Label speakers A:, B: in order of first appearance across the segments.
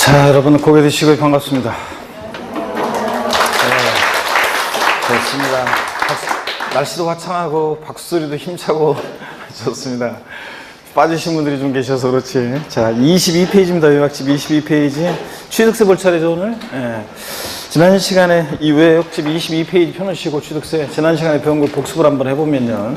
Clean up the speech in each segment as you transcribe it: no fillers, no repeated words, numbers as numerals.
A: 자, 여러분 고개 드시고 반갑습니다. 좋습니다. 날씨도 화창하고 박수소리도 힘차고 좋습니다. 빠지신 분들이 좀 계셔서 그렇지. 자, 22페이지입니다. 요약집 22페이지. 취득세 볼 차례죠, 오늘? 지난 시간에 이 요약집 22페이지 펴놓으시고 취득세 지난 시간에 배운 걸 복습을 한번 해보면요.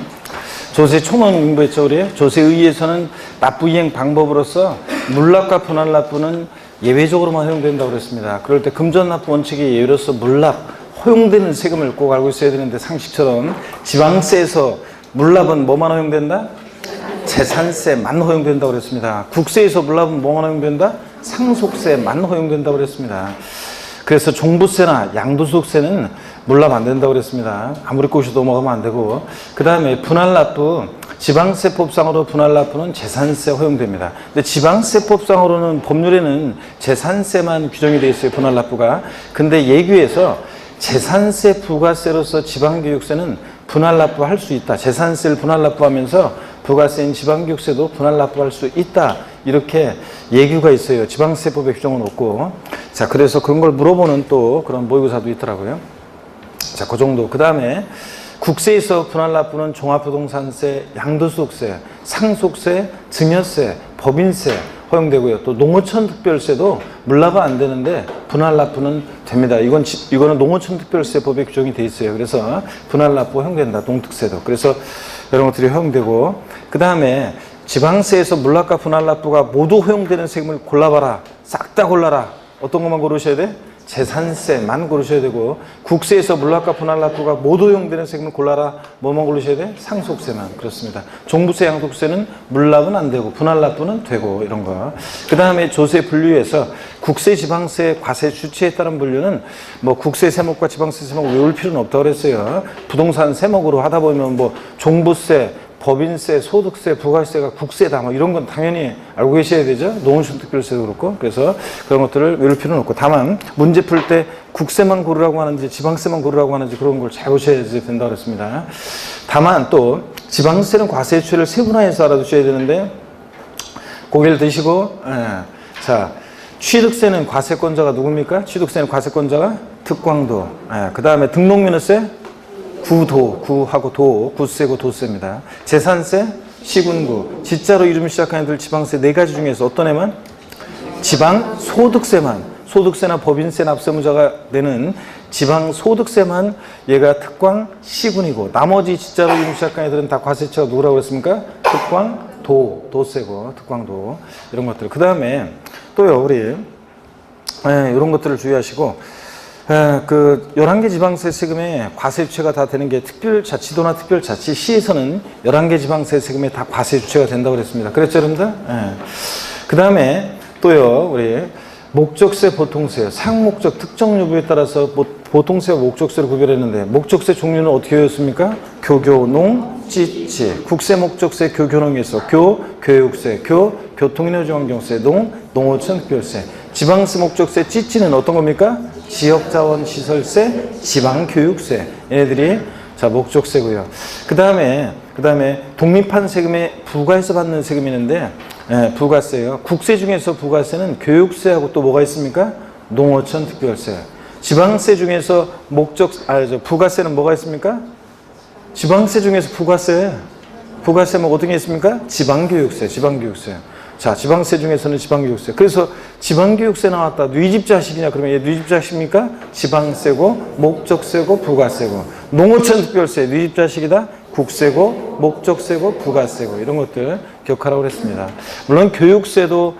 A: 조세 총론 공부했죠, 우리? 조세에 의해서는 납부이행 방법으로서 물납과 분할납부는 예외적으로만 허용된다고 그랬습니다. 그럴 때 금전납부 원칙의 예외로서 물납, 허용되는 세금을 꼭 알고 있어야 되는데 상식처럼 지방세에서 물납은 뭐만 허용된다? 재산세만 허용된다고 그랬습니다. 국세에서 물납은 뭐만 허용된다? 상속세만 허용된다고 그랬습니다. 그래서 종부세나 양도소득세는 물납 안 된다고 그랬습니다. 아무리 꼬셔도 넘어가면 안 되고, 그 다음에 분할납부, 지방세법상으로 분할납부는 재산세 허용됩니다. 근데 지방세법상으로는 법률에는 재산세만 규정이 되어 있어요, 분할납부가. 근데 예규에서 재산세 부가세로서 지방교육세는 분할납부 할 수 있다. 재산세를 분할납부하면서 부가세인 지방교육세도 분할납부할 수 있다. 이렇게 예규가 있어요. 지방세법의 규정은 없고. 자, 그래서 그런 걸 물어보는 또 그런 모의고사도 있더라고요. 자, 그 정도. 그 다음에 국세에서 분할납부는 종합부동산세, 양도소득세, 상속세, 증여세, 법인세 허용되고요. 또 농어촌 특별세도 물납은 안 되는데 분할납부는 됩니다. 이거는 농어촌 특별세법에 규정이 돼 있어요. 그래서 분할납부 허용된다. 농특세도. 그래서 이런 것들이 허용되고, 그 다음에 지방세에서 물납과 분할납부가 모두 허용되는 세금을 골라봐라. 싹 다 골라라. 어떤 것만 고르셔야 돼? 재산세만 고르셔야 되고, 국세에서 물납과 분할납부가 모두 허용되는 세금을 골라라. 뭐만 고르셔야 돼? 상속세만. 그렇습니다. 종부세, 양도세는 물납은 안 되고 분할납부는 되고, 이런 거. 그 다음에 조세 분류에서 국세, 지방세, 과세 주체에 따른 분류는 뭐 국세 세목과 지방세 세목 외울 필요는 없다고 그랬어요. 부동산 세목으로 하다 보면 뭐 종부세, 법인세, 소득세, 부가세가 국세다, 뭐 이런 건 당연히 알고 계셔야 되죠. 농어촌 특별세도 그렇고. 그래서 그런 것들을 외울 필요는 없고, 다만 문제 풀 때 국세만 고르라고 하는지 지방세만 고르라고 하는지 그런 걸 잘 보셔야 된다고 그랬습니다. 다만 또 지방세는 과세 주체를 세분화해서 알아두셔야 되는데, 고개를 드시고, 자, 취득세는 과세권자가 누굽니까? 취득세는 과세권자가 특광도. 그 다음에 등록면허세 구하고 구세고 도세입니다. 재산세, 시군구, 지자로 이름 시작하는 애들 지방세 네 가지 중에서 어떤 애만? 지방소득세만, 소득세나 법인세 납세무자가 되는 지방소득세만 얘가 특광, 시군이고, 나머지 지자로 이름 시작하는 애들은 다 과세처가 누구라고 그랬습니까? 특광, 도세고, 특광도. 이런 것들. 그 다음에 또요, 우리 이런 것들을 주의하시고, 그 11개 지방세 세금에 과세 주체가 다 되는 게 특별자치도나 특별자치시에서는 11개 지방세 세금에 다 과세 주체가 된다고 그랬습니다. 그랬죠, 여러분들? 그 다음에 또요, 우리 목적세, 보통세, 상목적 특정 여부에 따라서 보통세와 목적세를 구별했는데, 목적세 종류는 어떻게 되었습니까? 교교, 농, 찌찌. 국세, 목적세, 교교농에서 교육세, 교통에너지환경세, 농어촌 특별세. 지방세, 목적세, 찌찌는 어떤 겁니까? 지역자원시설세, 지방교육세. 얘네들이 자 목적세고요. 그 다음에 독립한 세금에 부과해서 받는 세금이 있는데, 부가세요. 국세 중에서 부가세는 교육세하고 또 뭐가 있습니까? 농어촌 특별세. 지방세 중에서 부가세는 뭐가 있습니까? 지방세 중에서 부가세 뭐 어떤 게 있습니까? 지방교육세. 자, 지방세 중에서는 지방교육세. 그래서 지방교육세 나왔다. 뉘집 자식이냐? 그러면 얘 뉘집 자식입니까? 지방세고, 목적세고, 부가세고. 농어촌 특별세, 뉘집 자식이다? 국세고, 목적세고, 부가세고. 이런 것들 기억하라고 그랬습니다. 물론 교육세도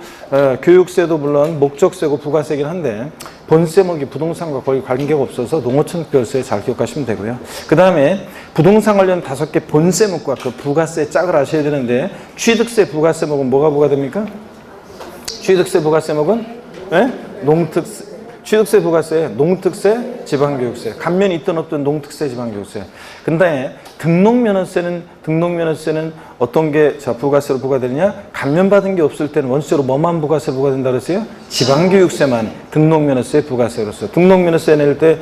A: 물론 목적세고, 부가세긴 한데, 본세목이 부동산과 거의 관계가 없어서 농어촌 특별세 잘 기억하시면 되고요. 그 다음에 부동산 관련 5개 본세목과 그 부가세 짝을 아셔야 되는데, 취득세, 부가세목은 뭐가 부과됩니까? 취득세, 부가세목은 농특세, 취득세, 부가세, 농특세, 지방교육세. 감면이 있든 없든 농특세, 지방교육세. 근데 등록면허세는 어떤 게 부가세로 부과되느냐? 감면받은 게 없을 때는 원칙적으로 뭐만 부가세 부과된다 그랬어요? 지방교육세만 등록면허세 부가세로서. 등록면허세 낼 때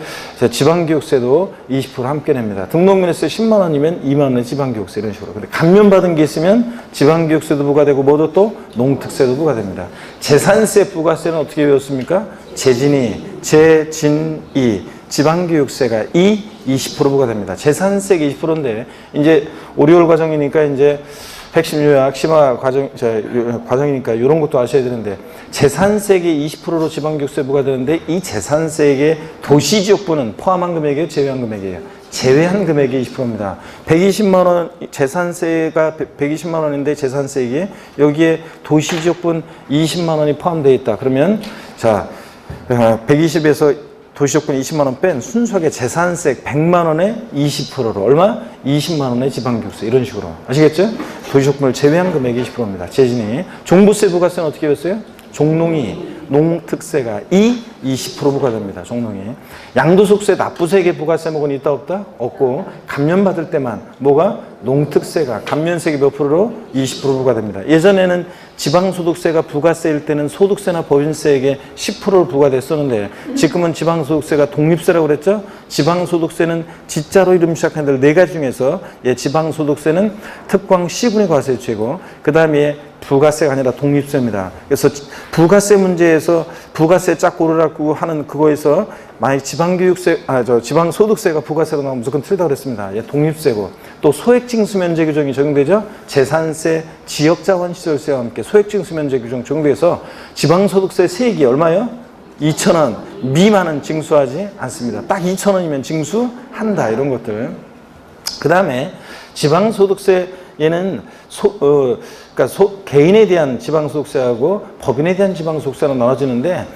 A: 지방교육세도 20% 함께 냅니다. 등록면허세 10만 원이면 2만 원의 지방교육세 이런 식으로. 근데 감면받은 게 있으면 지방교육세도 부과되고 뭐도 또 농특세도 부과됩니다. 재산세 부가세는 어떻게 배웠습니까? 재진이, 재진이. 지방교육세가 20% 부과됩니다. 재산세가 20%인데, 이제 오리올 과정이니까 이제 핵심 요약, 심화 과정이니까 이런 것도 아셔야 되는데, 재산세액의 20%로 지방교육세 부과되는데, 이 재산세액의 도시지역부는 포함한 금액이에요? 제외한 금액이에요? 제외한 금액이 20%입니다. 120만원, 재산세가 120만원인데 재산세액이 여기에 도시지역분 20만원이 포함되어 있다. 그러면, 자, 120에서 도시적분 20만원 뺀 순수하게 재산세 100만원에 20%로 얼마? 20만원의 지방교육세 이런 식으로 아시겠죠? 도시적분을 제외한 금액이 20%입니다. 재진이. 종부세 부가세는 어떻게 했어요? 종농이, 농특세가 20% 부과됩니다. 종농이. 양도소득세, 납부세액의 부가세목은 있다 없다? 없고 감면받을 때만 뭐가? 농특세가 감면세액이 몇 프로로? 20% 부과됩니다. 예전에는 지방소득세가 부가세일 때는 소득세나 법인세액에 10%를 부과됐었는데 지금은 지방소득세가 독립세라고 그랬죠? 지방소득세는 지자로 이름 시작하는 데 4가지 중에서 지방소득세는 특광 C분의 과세율이고 그 다음에 부가세가 아니라 독립세입니다. 그래서 부가세 문제에서 부가세 짝 고르라고 하는 그거에서 만약 지방소득세가 부가세로 나오면 무조건 틀리다고 그랬습니다. 독립세고 또 소액징수면제 규정이 적용되죠. 재산세, 지역자원시설세와 함께 소액징수면제 규정 적용돼서 지방소득세 세액이 얼마요? 2,000원 미만은 징수하지 않습니다. 딱 2,000원이면 징수한다 이런 것들. 그 다음에 지방소득세에는 개인에 대한 지방소득세하고 법인에 대한 지방소득세로 나눠지는데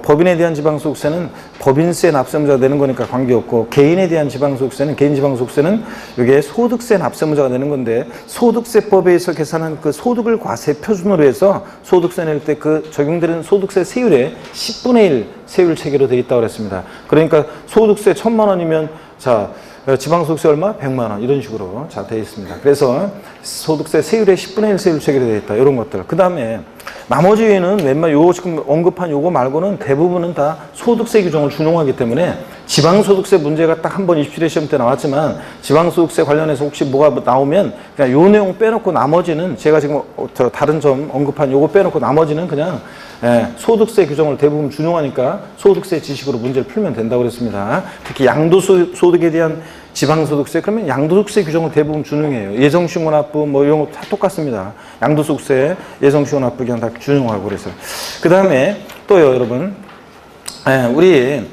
A: 법인에 대한 지방소득세는 법인세 납세무자가 되는 거니까 관계없고 개인에 대한 지방소득세는 개인 지방소득세는 이게 소득세 납세무자가 되는 건데 소득세법에 의해서 계산한 그 소득을 과세 표준으로 해서 소득세 낼 때 그 적용되는 소득세 세율의 10분의 1 세율 체계로 되어 있다고 그랬습니다. 그러니까 소득세 1,000만 원이면 자 지방소득세 얼마? 100만 원 이런 식으로 자 되어 있습니다. 그래서 소득세 세율의 10분의 1 세율 체계로 되어 있다. 이런 것들. 그 다음에 나머지 외에는 웬만 요거 지금 언급한 요거 말고는 대부분은 다 소득세 규정을 준용하기 때문에 지방소득세 문제가 딱 한 번 27회 시험 때 나왔지만 지방소득세 관련해서 혹시 뭐가 나오면 그냥 요 내용 빼놓고 나머지는 제가 지금 다른 점 언급한 요거 빼놓고 나머지는 그냥 소득세 규정을 대부분 준용하니까 소득세 지식으로 문제를 풀면 된다고 그랬습니다. 특히 양도소득에 대한 지방소득세 그러면 양도소득세 규정을 대부분 준용해요. 예정시공납부 뭐 이런 거 다 똑같습니다. 양도소득세, 예정시공납부 그냥 다 준용하고 그래서 그 다음에 또요 여러분 우리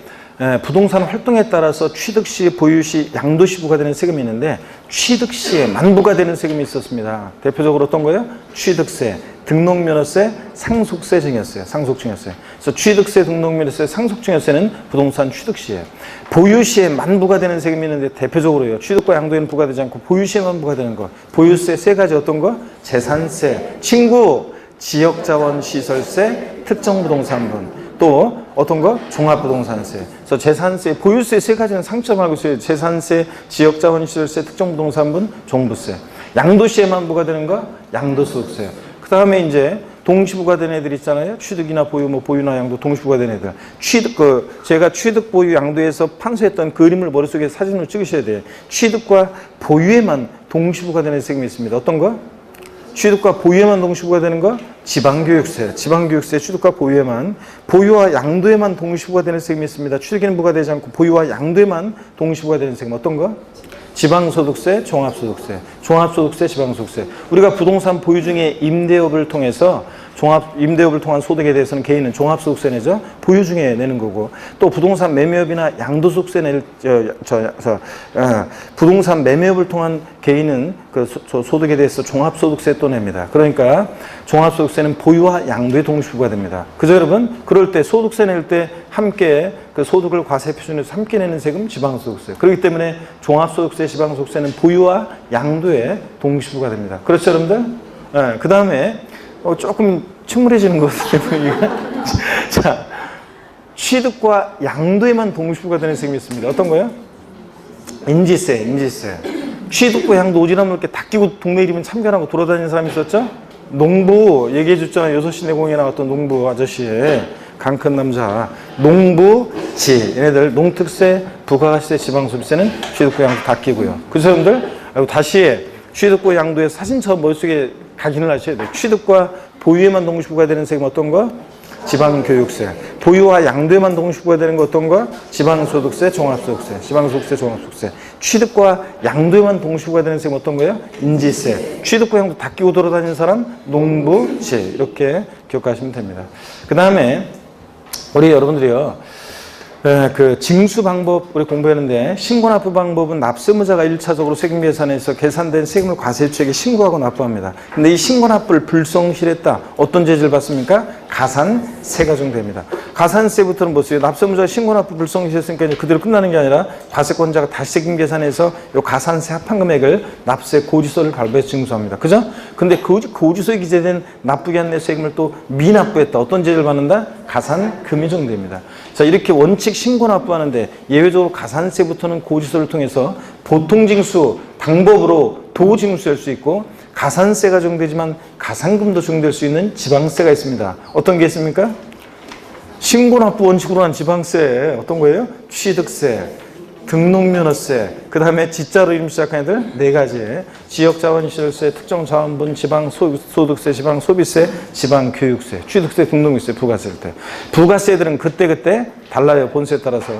A: 부동산 활동에 따라서 취득시, 보유시, 양도시 부과되는 세금이 있는데 취득시에만 부과되는 세금이 있었습니다. 대표적으로 어떤 거예요? 취득세, 등록면허세, 상속세, 상속증여세. 그래서 취득세, 등록면허세, 상속증여세는 부동산 취득시에. 보유시에만 부과되는 세금이 있는데 대표적으로요. 취득과 양도에는 부과되지 않고 보유시에만 부과되는 거. 보유세 3가지 어떤 거? 재산세, 지역자원시설세, 특정부동산분. 또 어떤 거? 종합부동산세. 그래서 재산세, 보유세 3가지는 상점 알고 있어요. 재산세, 지역자원시설세, 특정부동산분, 종부세. 양도시에만 부과되는 거? 양도소득세. 그 다음에 이제 동시부과된 애들 있잖아요. 취득이나 보유, 보유나 양도 동시부과된 애들. 제가 취득, 보유, 양도에서 판소했던 그림을 머릿속에 사진으로 찍으셔야 돼요. 취득과 보유에만 동시부과되는 세금이 있습니다. 어떤 거? 취득과 보유에만 동시부과되는 거? 지방교육세. 지방교육세 취득과 보유에만. 보유와 양도에만 동시부과되는 세금이 있습니다. 취득에는 부과되지 않고 보유와 양도에만 동시부과되는 세금. 어떤 거? 지방소득세, 종합소득세. 종합소득세, 지방소득세. 우리가 부동산 보유 중에 임대업을 통해서 임대업을 통한 소득에 대해서는 개인은 종합소득세 내죠. 보유 중에 내는 거고 또 부동산 매매업이나 양도소득세 부동산 매매업을 통한 개인은 그 소득에 대해서 종합소득세 또 냅니다. 그러니까 종합소득세는 보유와 양도에 동시부과됩니다. 그죠 여러분? 그럴 때 소득세 낼 때 함께 그 소득을 과세 표준에서 함께 내는 세금 지방소득세. 그렇기 때문에 종합소득세, 지방소득세는 보유와 양도에 동시부과됩니다. 그렇죠 여러분들? 그 다음에 조금 침울해지는 것 같아요. 자, 취득과 양도에만 동시부가 되는 세금이 있습니다. 어떤 거요? 인지세. 취득과 양도 오지랖 넓게 다 끼고 동네 이름은 참견하고 돌아다니는 사람이 있었죠? 농부 얘기해 줬잖아요. 6시 내공에 나왔던 농부 아저씨, 강 큰 남자. 농부지, 얘네들 농특세, 부가가시세, 지방소비세는 취득과 양도 다 끼고요. 그 사람들 다시 취득과 양도의 사진처럼 머릿속에 각인을 하셔야 돼요. 취득과 보유에만 동시부가 되는 세금 어떤 거? 지방교육세. 보유와 양도에만 동시부가 되는 거 어떤 거? 지방소득세, 종합소득세. 지방소득세, 종합소득세. 취득과 양도에만 동시부가 되는 세금 어떤 거예요? 인지세. 취득과 양도 다 끼고 돌아다니는 사람? 농부지. 이렇게 기억하시면 됩니다. 그 다음에 우리 여러분들이요. 그 징수 방법 우리 공부했는데, 신고납부 방법은 납세무자가 1차적으로 세금 계산에서 계산된 세금을 과세처에게 신고하고 납부합니다. 근데 이 신고납부를 불성실했다. 어떤 죄를 받습니까? 가산세가 적용됩니다. 가산세부터는 뭐죠? 납세무자가 신고납부 불성실했으니까 이제 그대로 끝나는 게 아니라 과세권자가 다시 세금 계산해서 이 가산세 합한 금액을 납세 고지서를 발부해서 징수합니다. 그죠? 근데 고지서에 기재된 납부기 한내 세금을 또 미납부했다. 어떤 죄를 받는다? 가산금이 적용됩니다. 자, 이렇게 원칙 신고 납부하는데 예외적으로 가산세부터는 고지서를 통해서 보통징수 방법으로 도징수할 수 있고, 가산세가 적용되지만 가산금도 적용될 수 있는 지방세가 있습니다. 어떤 게 있습니까? 신고 납부 원칙으로 한 지방세 어떤 거예요? 취득세, 등록면허세, 그 다음에 지자로 이름 시작한 애들 4가지. 지역자원시설세, 특정자원분, 지방소득세, 지방소비세, 지방교육세, 취득세, 등록세, 부가세일 때. 부가세들은 그때그때 달라요. 본세에 따라서.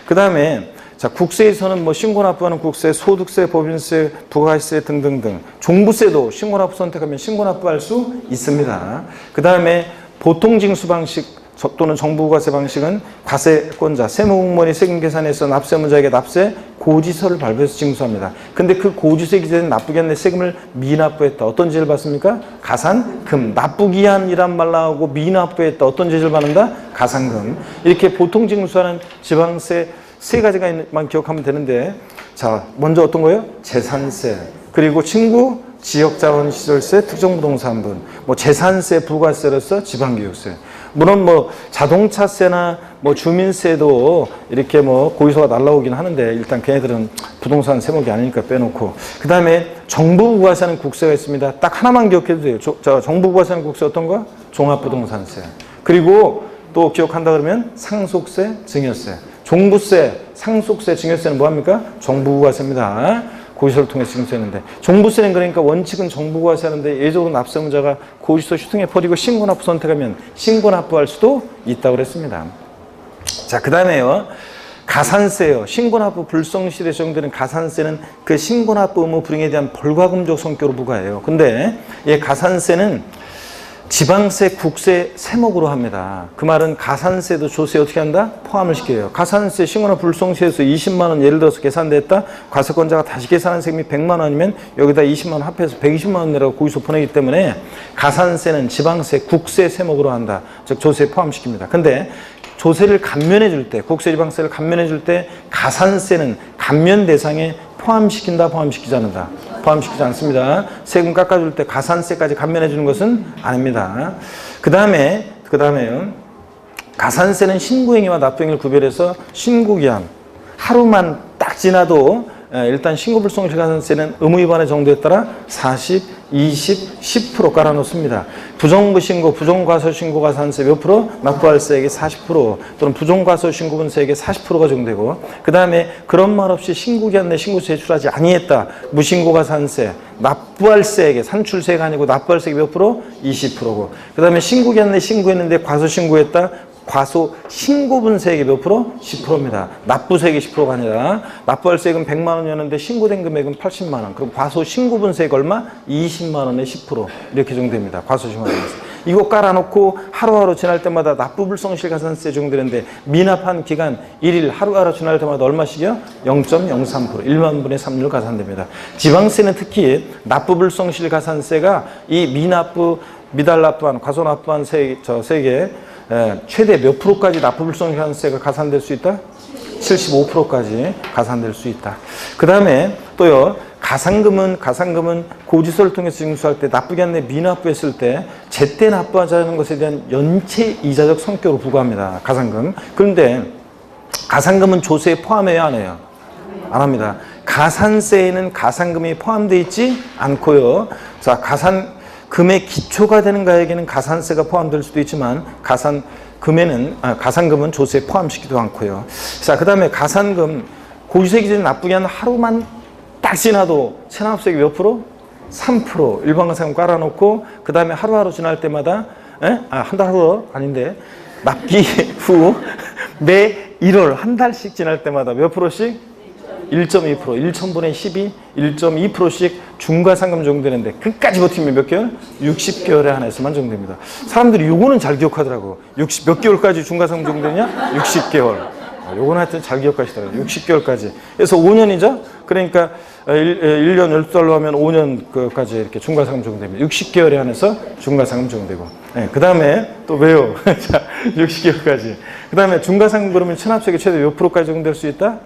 A: 그 다음에 자, 국세에서는 뭐 신고납부하는 국세, 소득세, 법인세, 부가세 등등등. 종부세도 신고납부 선택하면 신고납부할 수 있습니다. 그 다음에 보통징수 방식 또는 정부과세 방식은 과세권자, 세무공무원이 세금 계산해서 납세무자에게 납세 고지서를 발부해서 징수합니다. 근데 그 고지서에 기재된 납부기 한내 세금을 미납부했다. 어떤 죄를 받습니까? 가산금. 납부기한이란 말 나오고 미납부했다. 어떤 죄를 받는다? 가산금. 이렇게 보통징수하는 지방세 3가지만 기억하면 되는데, 자, 먼저 어떤 거예요? 재산세. 그리고 친구, 지역자원시설세, 특정부동산분, 뭐 재산세, 부가세로서 지방교육세. 물론 뭐 자동차세나 뭐 주민세도 이렇게 뭐 고지서가 날라오긴 하는데, 일단 걔네들은 부동산 세목이 아니니까 빼놓고. 그 다음에 정부부가세하는 국세가 있습니다. 딱 하나만 기억해도 돼요. 정부부가세하는 국세 어떤 거? 종합부동산세. 그리고 또 기억한다 그러면 상속세, 증여세. 종부세, 상속세, 증여세는 뭐합니까? 정부부가세입니다. 고지서를 통해서 징수했는데, 종부세는 그러니까 원칙은 정부과세 하는데 예적으로 납세무자가 고지서 슈팅해 버리고 신고납부 선택하면 신고납부할 수도 있다고 그랬습니다. 자, 그 다음에요. 가산세요. 신고납부 불성실에 적용되는 가산세는 그 신고납부 의무 불이행에 대한 벌과금적 성격으로 부과해요. 근데 이 가산세는 지방세, 국세 세목으로 합니다. 그 말은 가산세도 조세에 어떻게 한다? 포함을 시켜요. 가산세 신고납부 불성실에서 20만 원 예를 들어서 계산됐다. 과세권자가 다시 계산한 세금이 100만 원이면 여기다 20만 원 합해서 120만 원 내라고 고지서 보내기 때문에 가산세는 지방세, 국세 세목으로 한다. 즉 조세에 포함시킵니다. 근데 조세를 감면해 줄 때, 국세 지방세를 감면해 줄 때 가산세는 감면 대상에 포함시킨다, 포함시키지 않는다. 포함시키지 않습니다. 세금 깎아줄 때 가산세까지 감면해 주는 것은 아닙니다. 그 다음에요. 가산세는 신고행위와 납부행위를 구별해서 신고기한 하루만 딱 지나도 일단 신고불성실 가산세는 의무위반의 정도에 따라 40, 20, 10% 깔아놓습니다. 부정부신고, 부정과소신고 가산세 몇 프로? 납부할세액의 40% 또는 부정과소신고분세액의 40%가 적용되고, 그 다음에 그런 말 없이 신고기한 내 신고서 제출하지 아니했다. 무신고 가산세, 납부할세액의 산출세가 아니고 납부할세액이 몇 프로? 20%고, 그 다음에 신고기한 내 신고했는데 과소신고했다. 과소 신고분세액이 몇 프로? 10%입니다. 납부세액이 10%가 아니라 납부할세액은 100만 원이었는데 신고된 금액은 80만 원. 그럼 과소 신고분세액 얼마? 20만 원에 10% 이렇게 적용됩니다. 과소 신고분세. 이거 깔아놓고 하루하루 지날 때마다 납부불성실 가산세 적용되는데 미납한 기간 1일 하루하루 지날 때마다 얼마씩이요? 0.03% 1만 분의 3률 가산됩니다. 지방세는 특히 납부불성실 가산세가 이 미달납부한 과소납부한 세액에 최대 몇 프로까지 납부불성실 가산세가 가산될 수 있다? 75%까지 가산될 수 있다. 그 다음에 또요, 가산금은 고지서를 통해서 징수할 때 납부기 한내 미납부했을 때 제때 납부하자는 것에 대한 연체 이자적 성격으로 부과합니다. 가산금. 그런데 가산금은 조세에 포함해요, 안 해요? 안 합니다. 가산세에는 가산금이 포함되어 있지 않고요. 자, 가산금의 기초가 되는 가액에는 가산세가 포함될 수도 있지만 가산금은 조세에 포함시키지도 않고요. 자, 그 다음에 가산금 고지세 기준에 납부기 한 하루만 딱 지나도 체납세액이 몇 프로? 3%. 일반가산금 깔아놓고 그 다음에 하루하루 지날 때마다 한 달 후로 아닌데 납기 후 매 1월 한 달씩 지날 때마다 몇 프로씩? 1.2%, 1,000분의 12, 1.2%씩 중과상금 적용되는데 끝까지 버티면 몇 개월? 60개월에 한해서만 적용됩니다. 사람들이 요거는 잘 기억하더라고. 몇 개월까지 중과상금 적용되냐? 60개월. 요거는 하여튼 잘 기억하시더라고요. 60개월까지. 그래서 5년이죠? 그러니까 1년 12달로 하면 5년까지 이렇게 중과상금 적용됩니다. 60개월에 한해서 중과상금 적용되고. 네, 그 다음에 또 왜요? 자, 60개월까지. 그 다음에 중과상금 그러면 체납세액이 최대 몇 프로까지 적용될 수 있다?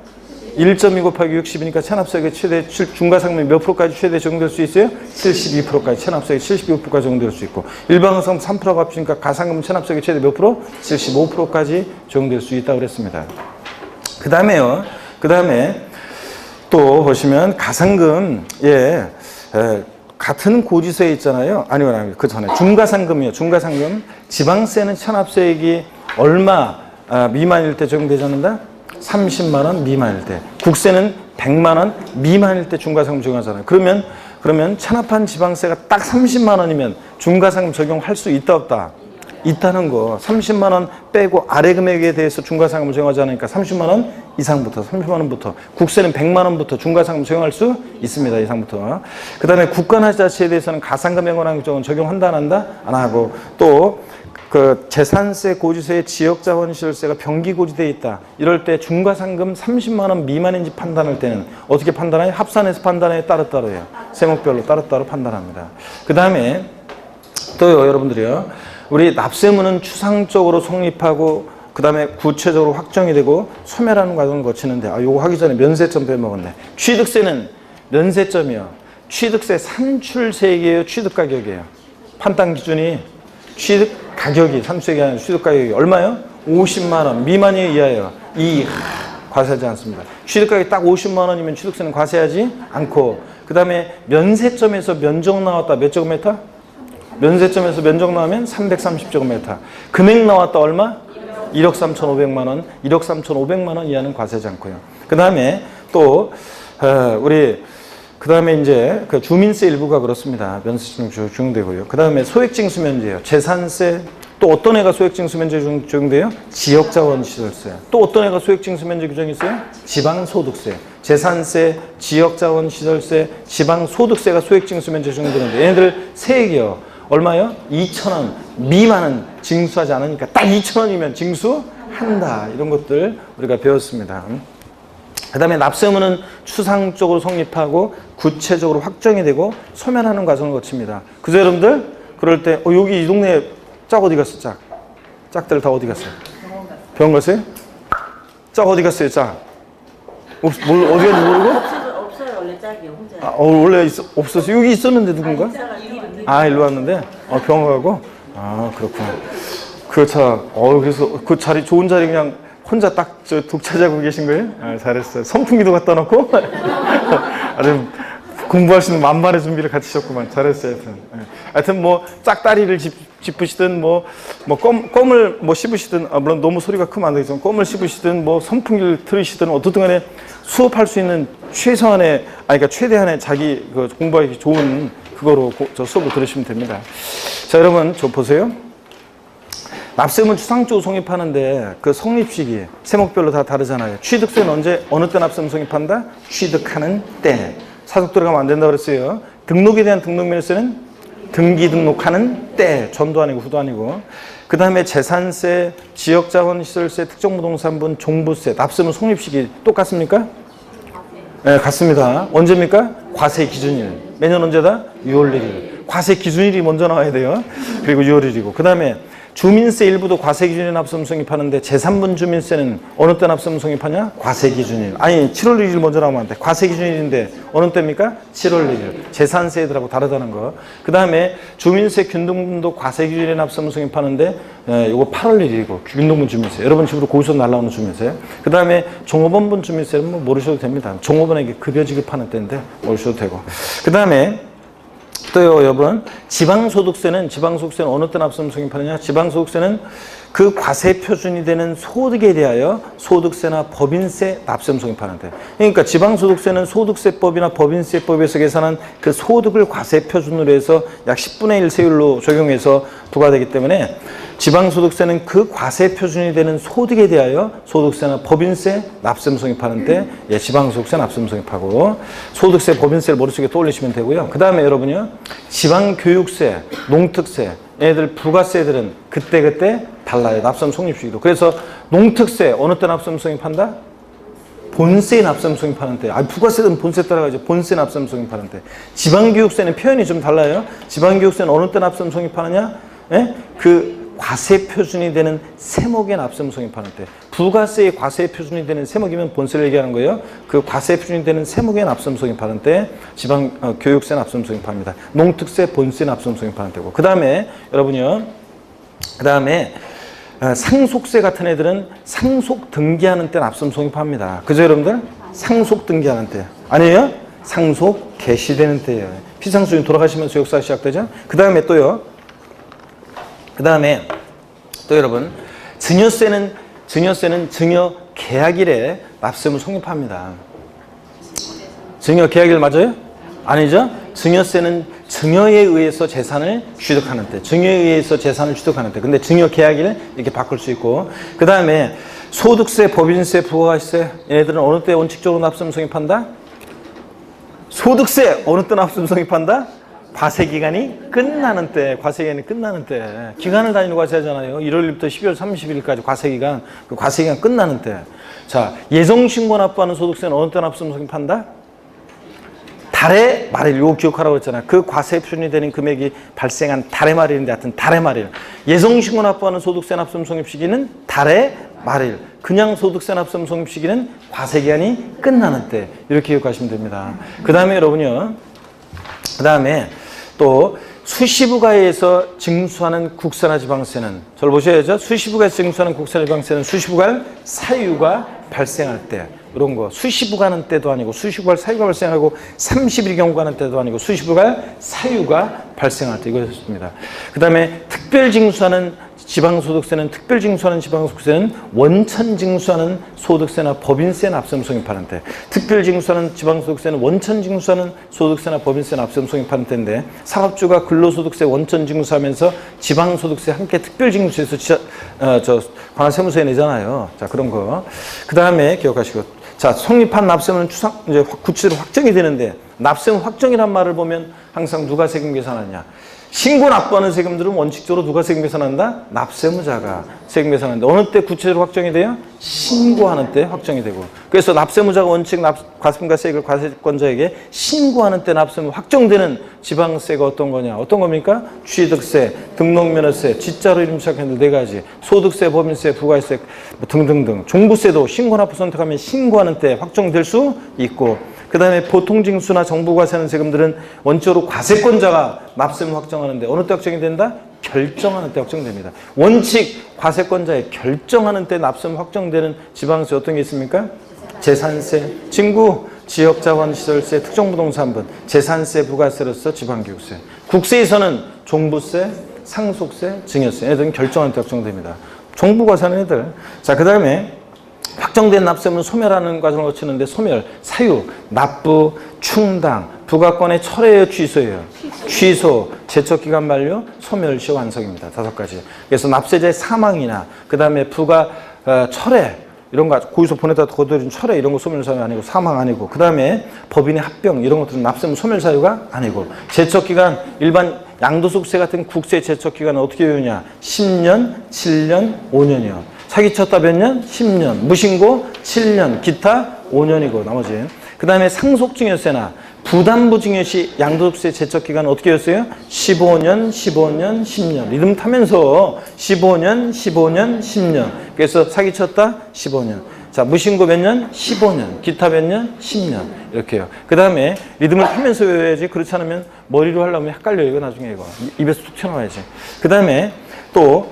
A: 1.2 곱하기 60이니까 체납세액의 최대 중과상금이 몇 프로까지 최대 적용될 수 있어요? 72%까지 체납세액이 72%까지 적용될 수 있고 일반가상금 3%가 합치니까 가산금 체납세액이 최대 몇 프로? 75%까지 적용될 수 있다고 그랬습니다. 그 다음에 또 보시면 가산금 같은 고지서에 있잖아요. 아니요, 그 전에 중과상금이요. 중과상금 지방세는 체납세액이 얼마 미만일 때 적용되지 않는다? 30만 원 미만일 때. 국세는 100만 원 미만일 때 중과상금 적용하잖아요. 그러면 체납한 지방세가 딱 30만 원이면 중과상금 적용할 수 있다 없다? 있다는 거. 30만 원 빼고 아래 금액에 대해서 중과상금 적용하지 않으니까 30만 원 이상부터 30만 원부터 국세는 100만 원부터 중과상금 적용할 수 있습니다. 이상부터. 그 다음에 국가나자치에 대해서는 가산금에 관한 규정은 적용한다 안 한다? 안 하고 또 그 재산세, 고지세의 지역자원시설세가 병기고지되어 있다. 이럴 때 중과상금 30만 원 미만인지 판단할 때는 어떻게 판단해요? 합산해서 판단해요? 따로따로요? 세목별로 따로따로 판단합니다. 그 다음에 또요, 여러분들이요. 우리 납세문은 추상적으로 성립하고 그 다음에 구체적으로 확정이 되고 소멸하는 과정을 거치는데 요거 하기 전에 면세점 빼먹었네. 취득세는 면세점이요. 취득세 산출세액이에요? 취득가격이에요? 판단 기준이 취득가격이 산출세액이 아니라 취득가격이 얼마요? 50만 원 미만이에요? 이하예요? 과세하지 않습니다. 취득가격이 딱 50만 원이면 취득세는 과세하지 않고 그 다음에 면세점에서 면적 나왔다. 몇 제곱미터? 면세점에서 면적 나오면 330제곱미터. 금액 나왔다 얼마? 1억 3,500만 원. 1억 3,500만 원 이하는 과세하지 않고요. 그 다음에 또 그 다음에 이제 그 주민세 일부가 그렇습니다. 면세점 적용되고요. 그 다음에 소액징수면제예요. 재산세. 또 어떤 애가 소액징수면제 적용돼요? 지역자원시설세. 또 어떤 애가 소액징수면제 규정이 있어요? 지방소득세. 재산세, 지역자원시설세, 지방소득세가 소액징수면제 적용되는데 얘네들 세액이요. 얼마요? 2,000원 미만은 징수하지 않으니까 딱 2,000원이면 징수한다. 이런 것들 우리가 배웠습니다. 그 다음에 납세문은 추상적으로 성립하고 구체적으로 확정이 되고 소멸하는 과정을 거칩니다. 그죠 여러분들? 그럴 때 여기 이 동네에 짝 어디 갔어? 짝들 다 어디 갔어요? 병원 갔어요? 짝 어디 갔어요? 짝? 어디 갔는지 모르고?
B: 없어요. 원래 짝이 혼자.
A: 원래 없었어요? 여기 있었는데 누군가? 일로 왔는데? 병원 가고? 그렇구나. 그래서 그 자리, 좋은 자리 그냥 혼자 딱 독차지하고 계신 거예요? 잘했어요. 선풍기도 갖다 놓고? 아주 공부할 수 있는 만반의 준비를 갖추셨구만. 잘했어요, 하여튼 뭐, 짝다리를 짚으시든, 껌을 씹으시든, 물론 너무 소리가 크면 안 되겠지만, 껌을 씹으시든, 선풍기를 틀으시든, 어떻든 간에 수업할 수 있는 그러니까 최대한의 자기 공부하기 좋은 그거로 수업을 들으시면 됩니다. 자, 여러분, 보세요. 납세문 추상적으로 성립하는데 그 성립 시기 세목별로 다 다르잖아요. 취득세는 어느 때 납세문 성립한다? 취득하는 때. 사적 들어가면 안 된다고 그랬어요. 등록에 대한 등록면세는 등기 등록하는 때. 전도 아니고 후도 아니고. 그 다음에 재산세, 지역자원시설세, 특정부동산분, 종부세, 납세문 성립 시기 똑같습니까? 네, 같습니다. 언제입니까? 과세 기준일. 매년 언제다? 6월 1일. 과세 기준일이 먼저 나와야 돼요. 그리고 6월 1일이고. 그 다음에 주민세 일부도 과세기준일 납세금 성립하는데 제3분 주민세는 어느 때 납세금 성립하냐? 과세기준일. 아니 7월 1일 먼저 나오면 안 돼. 과세기준일인데 어느 때입니까? 7월 1일. 재산세들하고 다르다는 거. 그 다음에 주민세 균등분도 과세기준일 납세금 성립하는데 이거 8월 1일이고 균등분 주민세. 여러분 집으로 거기서 날라오는 주민세. 그 다음에 종업원분 주민세는 뭐 모르셔도 됩니다. 종업원에게 급여 지급하는 때인데 모르셔도 되고. 그 다음에 또요, 여러분, 지방소득세는 어느 때 납세금 성립하느냐? 지방소득세는 그 과세 표준이 되는 소득에 대하여 소득세나 법인세 납세금 성립하는데. 그러니까 지방소득세는 소득세법이나 법인세법에서 계산한 그 소득을 과세 표준으로 해서 약 10분의 1 세율로 적용해서 부과되기 때문에 지방소득세는 그 과세 표준이 되는 소득에 대하여 소득세나 법인세 납세금 성립하는데 지방소득세 납세금 성립하고 소득세, 법인세를 머릿속에 떠올리시면 되고요. 그 다음에 여러분요. 지방교육세, 농특세 얘네들 부가세들은 그때그때 달라요. 납세금 성립 시기도. 그래서 농특세 어느 때 납세금 성립한다? 본세 납세금 성립하는 때. 부가세는 본세 따라가죠. 본세 납세금 성립하는 때. 지방교육세는 표현이 좀 달라요. 지방교육세는 어느 때 납세금 성립하느냐? 예? 그 과세 표준이 되는 세목의 납세금 성립하는 때. 부가세의 과세 표준이 되는 세목이면 본세를 얘기하는 거예요. 그 과세 표준이 되는 세목의 납세금 성립하는 때 지방 교육세 납세금 성립합니다. 농특세, 본세 납세금 성립하는 때고. 그 다음에 여러분요. 그 다음에 상속세 같은 애들은 상속 등기하는 때 납세금 성립합니다. 그죠 여러분들? 상속 등기하는 때. 아니에요? 상속 개시되는 때예요. 피상수인 돌아가시면서 역사가 시작되죠. 그 다음에 또요. 그 다음에 또 여러분 증여세는 증여 계약일에 납세금을 성립합니다. 증여 계약일 맞아요? 아니죠? 증여세는 증여에 의해서 재산을 취득하는 때, 증여에 의해서 재산을 취득하는 때. 근데 증여 계약일 이렇게 바꿀 수 있고. 그 다음에 소득세, 법인세, 부가세 얘네들은 어느 때 원칙적으로 납세금 성립한다? 소득세 어느 때 납세금 성립한다? 과세기간이 끝나는 때, 과세기간이 끝나는 때. 기간을 다니는 과세하잖아요. 1월부터 12월 30일까지 과세기간, 그 과세기간 끝나는 때. 자, 예정신고 납부하는 소득세는 어느 때 납세금 성립한다? 달의 말일, 이거 기억하라고 했잖아요. 그 과세 표준이 되는 금액이 발생한 달의 말일인데 하여튼 달의 말일. 예정신고 납부하는 소득세 납세금 성립 시기는 달의 말일. 그냥 소득세 납세금 성립 시기는 과세기간이 끝나는 때. 이렇게 기억하시면 됩니다. 그 다음에 여러분요. 그 다음에 또 수시부가에서 징수하는 국세나 지방세는 저를 보셔야죠. 수시부가에서 징수하는 국세나 지방세는 수시부갈 사유가 발생할 때 이런 거 수시부가는 때도 아니고 수시부갈 사유가 발생하고 30일 경과는 때도 아니고 수시부갈 사유가 발생할 때 이거였습니다. 그 다음에 특별징수하는 지방소득세는 특별징수하는 지방소득세는 원천징수하는 소득세나 법인세 납세금 성립하는 때 특별징수하는 지방소득세는 원천징수하는 소득세나 법인세 납세금 성립하는 때인데 사업주가 근로소득세 원천징수하면서 지방소득세 함께 특별징수해서 관세무서에 내잖아요. 자 그런 거. 그 다음에 기억하시고 자 성립한 납세금은 이제 구체적으로 확정이 되는데 납세금 확정이란 말을 보면 항상 누가 세금 계산하냐? 신고 납부하는 세금들은 원칙적으로 누가 세금 계산한다? 납세무자가 세금 계산하는데 어느 때 구체적으로 확정이 돼요? 신고하는 때 확정이 되고 그래서 납세무자가 원칙 과세금과세액을 과세권자에게 신고하는 때 납세금 확정되는 지방세가 어떤 거냐? 어떤 겁니까? 취득세, 등록면허세, 지자로 이름 시작했는데 네 가지 소득세, 법인세, 부가세 뭐 등등등 종부세도 신고 납부 선택하면 신고하는 때 확정될 수 있고 그 다음에 보통징수나 정부과세하는 세금들은 원칙적으로 과세권자가 납세금 확정하는데 어느 때 확정이 된다? 결정하는 때 확정됩니다. 원칙 과세권자의 결정하는 때 납세금 확정되는 지방세 어떤 게 있습니까? 재산세, 징구, 지역자원시설세, 특정부동산분, 재산세, 부가세로서 지방교육세. 국세에서는 종부세, 상속세, 증여세 얘들은 결정하는 때 확정됩니다. 정부과세하는 애들. 자, 그 다음에 확정된 납세금은 소멸하는 과정을 거치는데 소멸, 사유, 납부, 충당, 부가권의 철회예요, 취소예요. 취소, 제척기간 만료, 소멸, 시효 완성입니다. 5가지. 그래서 납세자의 사망이나 그 다음에 부가 철회 이런 거 고의소 보냈다 거둬들인 철회 이런 거 소멸 사유 아니고 사망 아니고 그 다음에 법인의 합병 이런 것들은 납세금 소멸 사유가 아니고 제척기간 일반 양도소득세 같은 국세 제척기간은 어떻게 되느냐 10년, 7년, 5년이요. 사기쳤다 몇 년? 10년. 무신고 7년. 기타 5년이고 나머지. 그 다음에 상속증여세나 부담부 증여시 양도소득세 제척기간은 어떻게 였어요? 15년, 15년, 10년. 리듬 타면서 15년, 15년, 10년. 그래서 사기쳤다? 15년. 자, 무신고 몇 년? 15년. 기타 몇 년? 10년. 이렇게요. 그 다음에 리듬을 타면서 외워야지. 그렇지 않으면 머리로 하려면 헷갈려요. 이거 나중에 이거. 입에서 툭 튀어나와야지. 그 다음에 또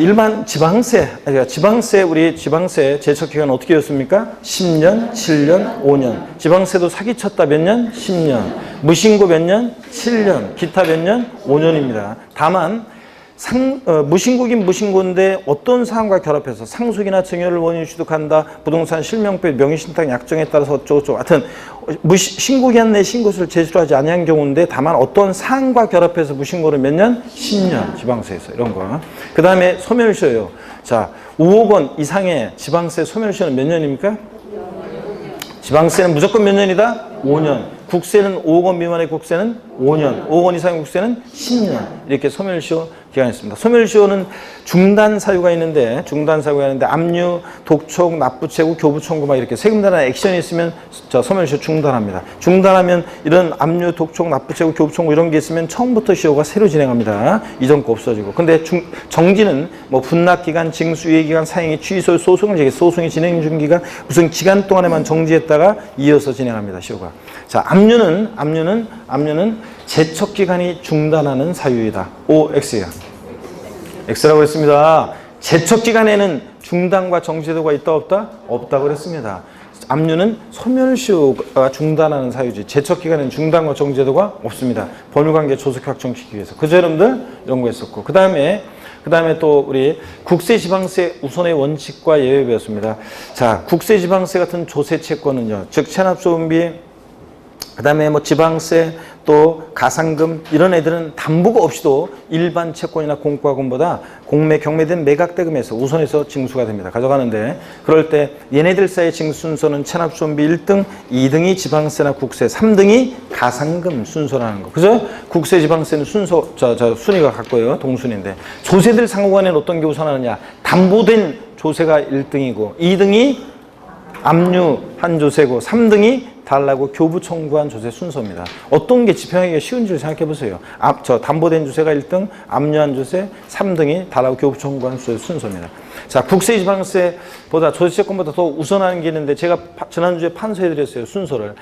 A: 일반 지방세, 우리 지방세 제척기간 어떻게 였습니까? 10년, 7년, 5년. 지방세도 사기쳤다 몇 년? 10년. 무신고 몇 년? 7년. 기타 몇 년? 5년입니다. 다만 무신고긴 무신고인데 어떤 사항과 결합해서 상속이나 증여를 원인으로 취득한다, 부동산 실명표 명의신탁 약정에 따라서 어쩌고저쩌고, 하여튼 신고기한 내 신고서를 제출하지 아니한 경우인데 다만 어떤 사항과 결합해서 무신고를 몇 년? 10년 지방세에서 이런 거. 그 다음에 소멸시효요. 자, 5억 원 이상의 지방세 소멸시효는 몇 년입니까? 지방세는 무조건 몇 년이다? 5년. 국세는 5억 원 미만의 국세는 5년, 5억 원 이상의 국세는 10년. 이렇게 소멸시효 기간이 있습니다. 소멸시효는 중단 사유가 있는데, 압류, 독촉, 납부채고, 교부청구 막 이렇게 세금단한 액션이 있으면 소멸시효 중단합니다. 중단하면 이런 압류, 독촉, 납부채고, 교부청구 이런 게 있으면 처음부터 시효가 새로 진행합니다. 이전 거 없어지고. 근데 정지는 뭐 분납기간, 징수유예기간, 사행위, 취소, 소송이 진행 중 기간, 무슨 기간 동안에만 정지했다가 이어서 진행합니다. 시효가. 자, 압류는 제척기간이 중단하는 사유이다. OX야. X라고 했습니다. 제척기간에는 중단과 정지도가 있다 없다? 없다고 그랬습니다. 압류는 소멸시효가 중단하는 사유지 제척기간에는 중단과 정지도가 없습니다. 법률관계 조속 확정시키기 위해서. 그죠 여러분들? 이런 거 했었고. 그 다음에 또 우리 국세지방세 우선의 원칙과 예외 배웠습니다. 자, 국세지방세 같은 조세 채권은요, 즉 체납소음비, 그 다음에 뭐 지방세, 또 가상금 이런 애들은 담보가 없이도 일반 채권이나 공과금보다 공매, 경매된 매각대금에서 우선해서 징수가 됩니다. 가져가는데 그럴 때 얘네들 사이의 징수 순서는 체납소음비 1등, 2등이 지방세나 국세, 3등이 가상금 순서라는 거. 그죠? 국세, 지방세는 순서, 순위가 같고요. 동순인데 조세들 상호간에는 어떤 게 우선하느냐? 담보된 조세가 1등이고 2등이 압류한 조세고 3등이 달라고 교부 청구한 조세 순서입니다. 어떤 게 집행하기가 쉬운지를 생각해 보세요. 담보된 조세가 1등, 압류한 조세 3등이 달라고 교부 청구한 조세 순서입니다. 자, 국세 지방세보다 조세채권보다 더 우선하는 게 있는데 제가 지난주에 판서해 드렸어요. 순서를.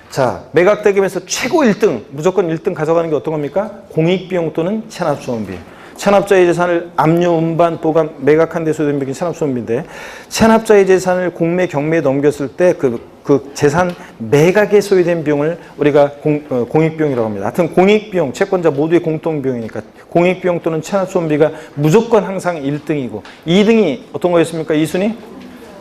A: 자, 매각대금에서 최고 1등, 무조건 1등 가져가는 게 어떤 겁니까? 공익비용 또는 체납소음비. 체납자의 재산을 압류, 운반, 보관, 매각한 데 소요된 비용이 체납소음비인데 체납자의 재산을 공매, 경매에 넘겼을 때 그 재산 매각에 소요된 비용을 우리가 공익비용이라고 합니다. 하여튼 공익비용, 채권자 모두의 공통비용이니까 공익비용 또는 체납소음비가 무조건 항상 1등이고 2등이 어떤 거였습니까? 2순위?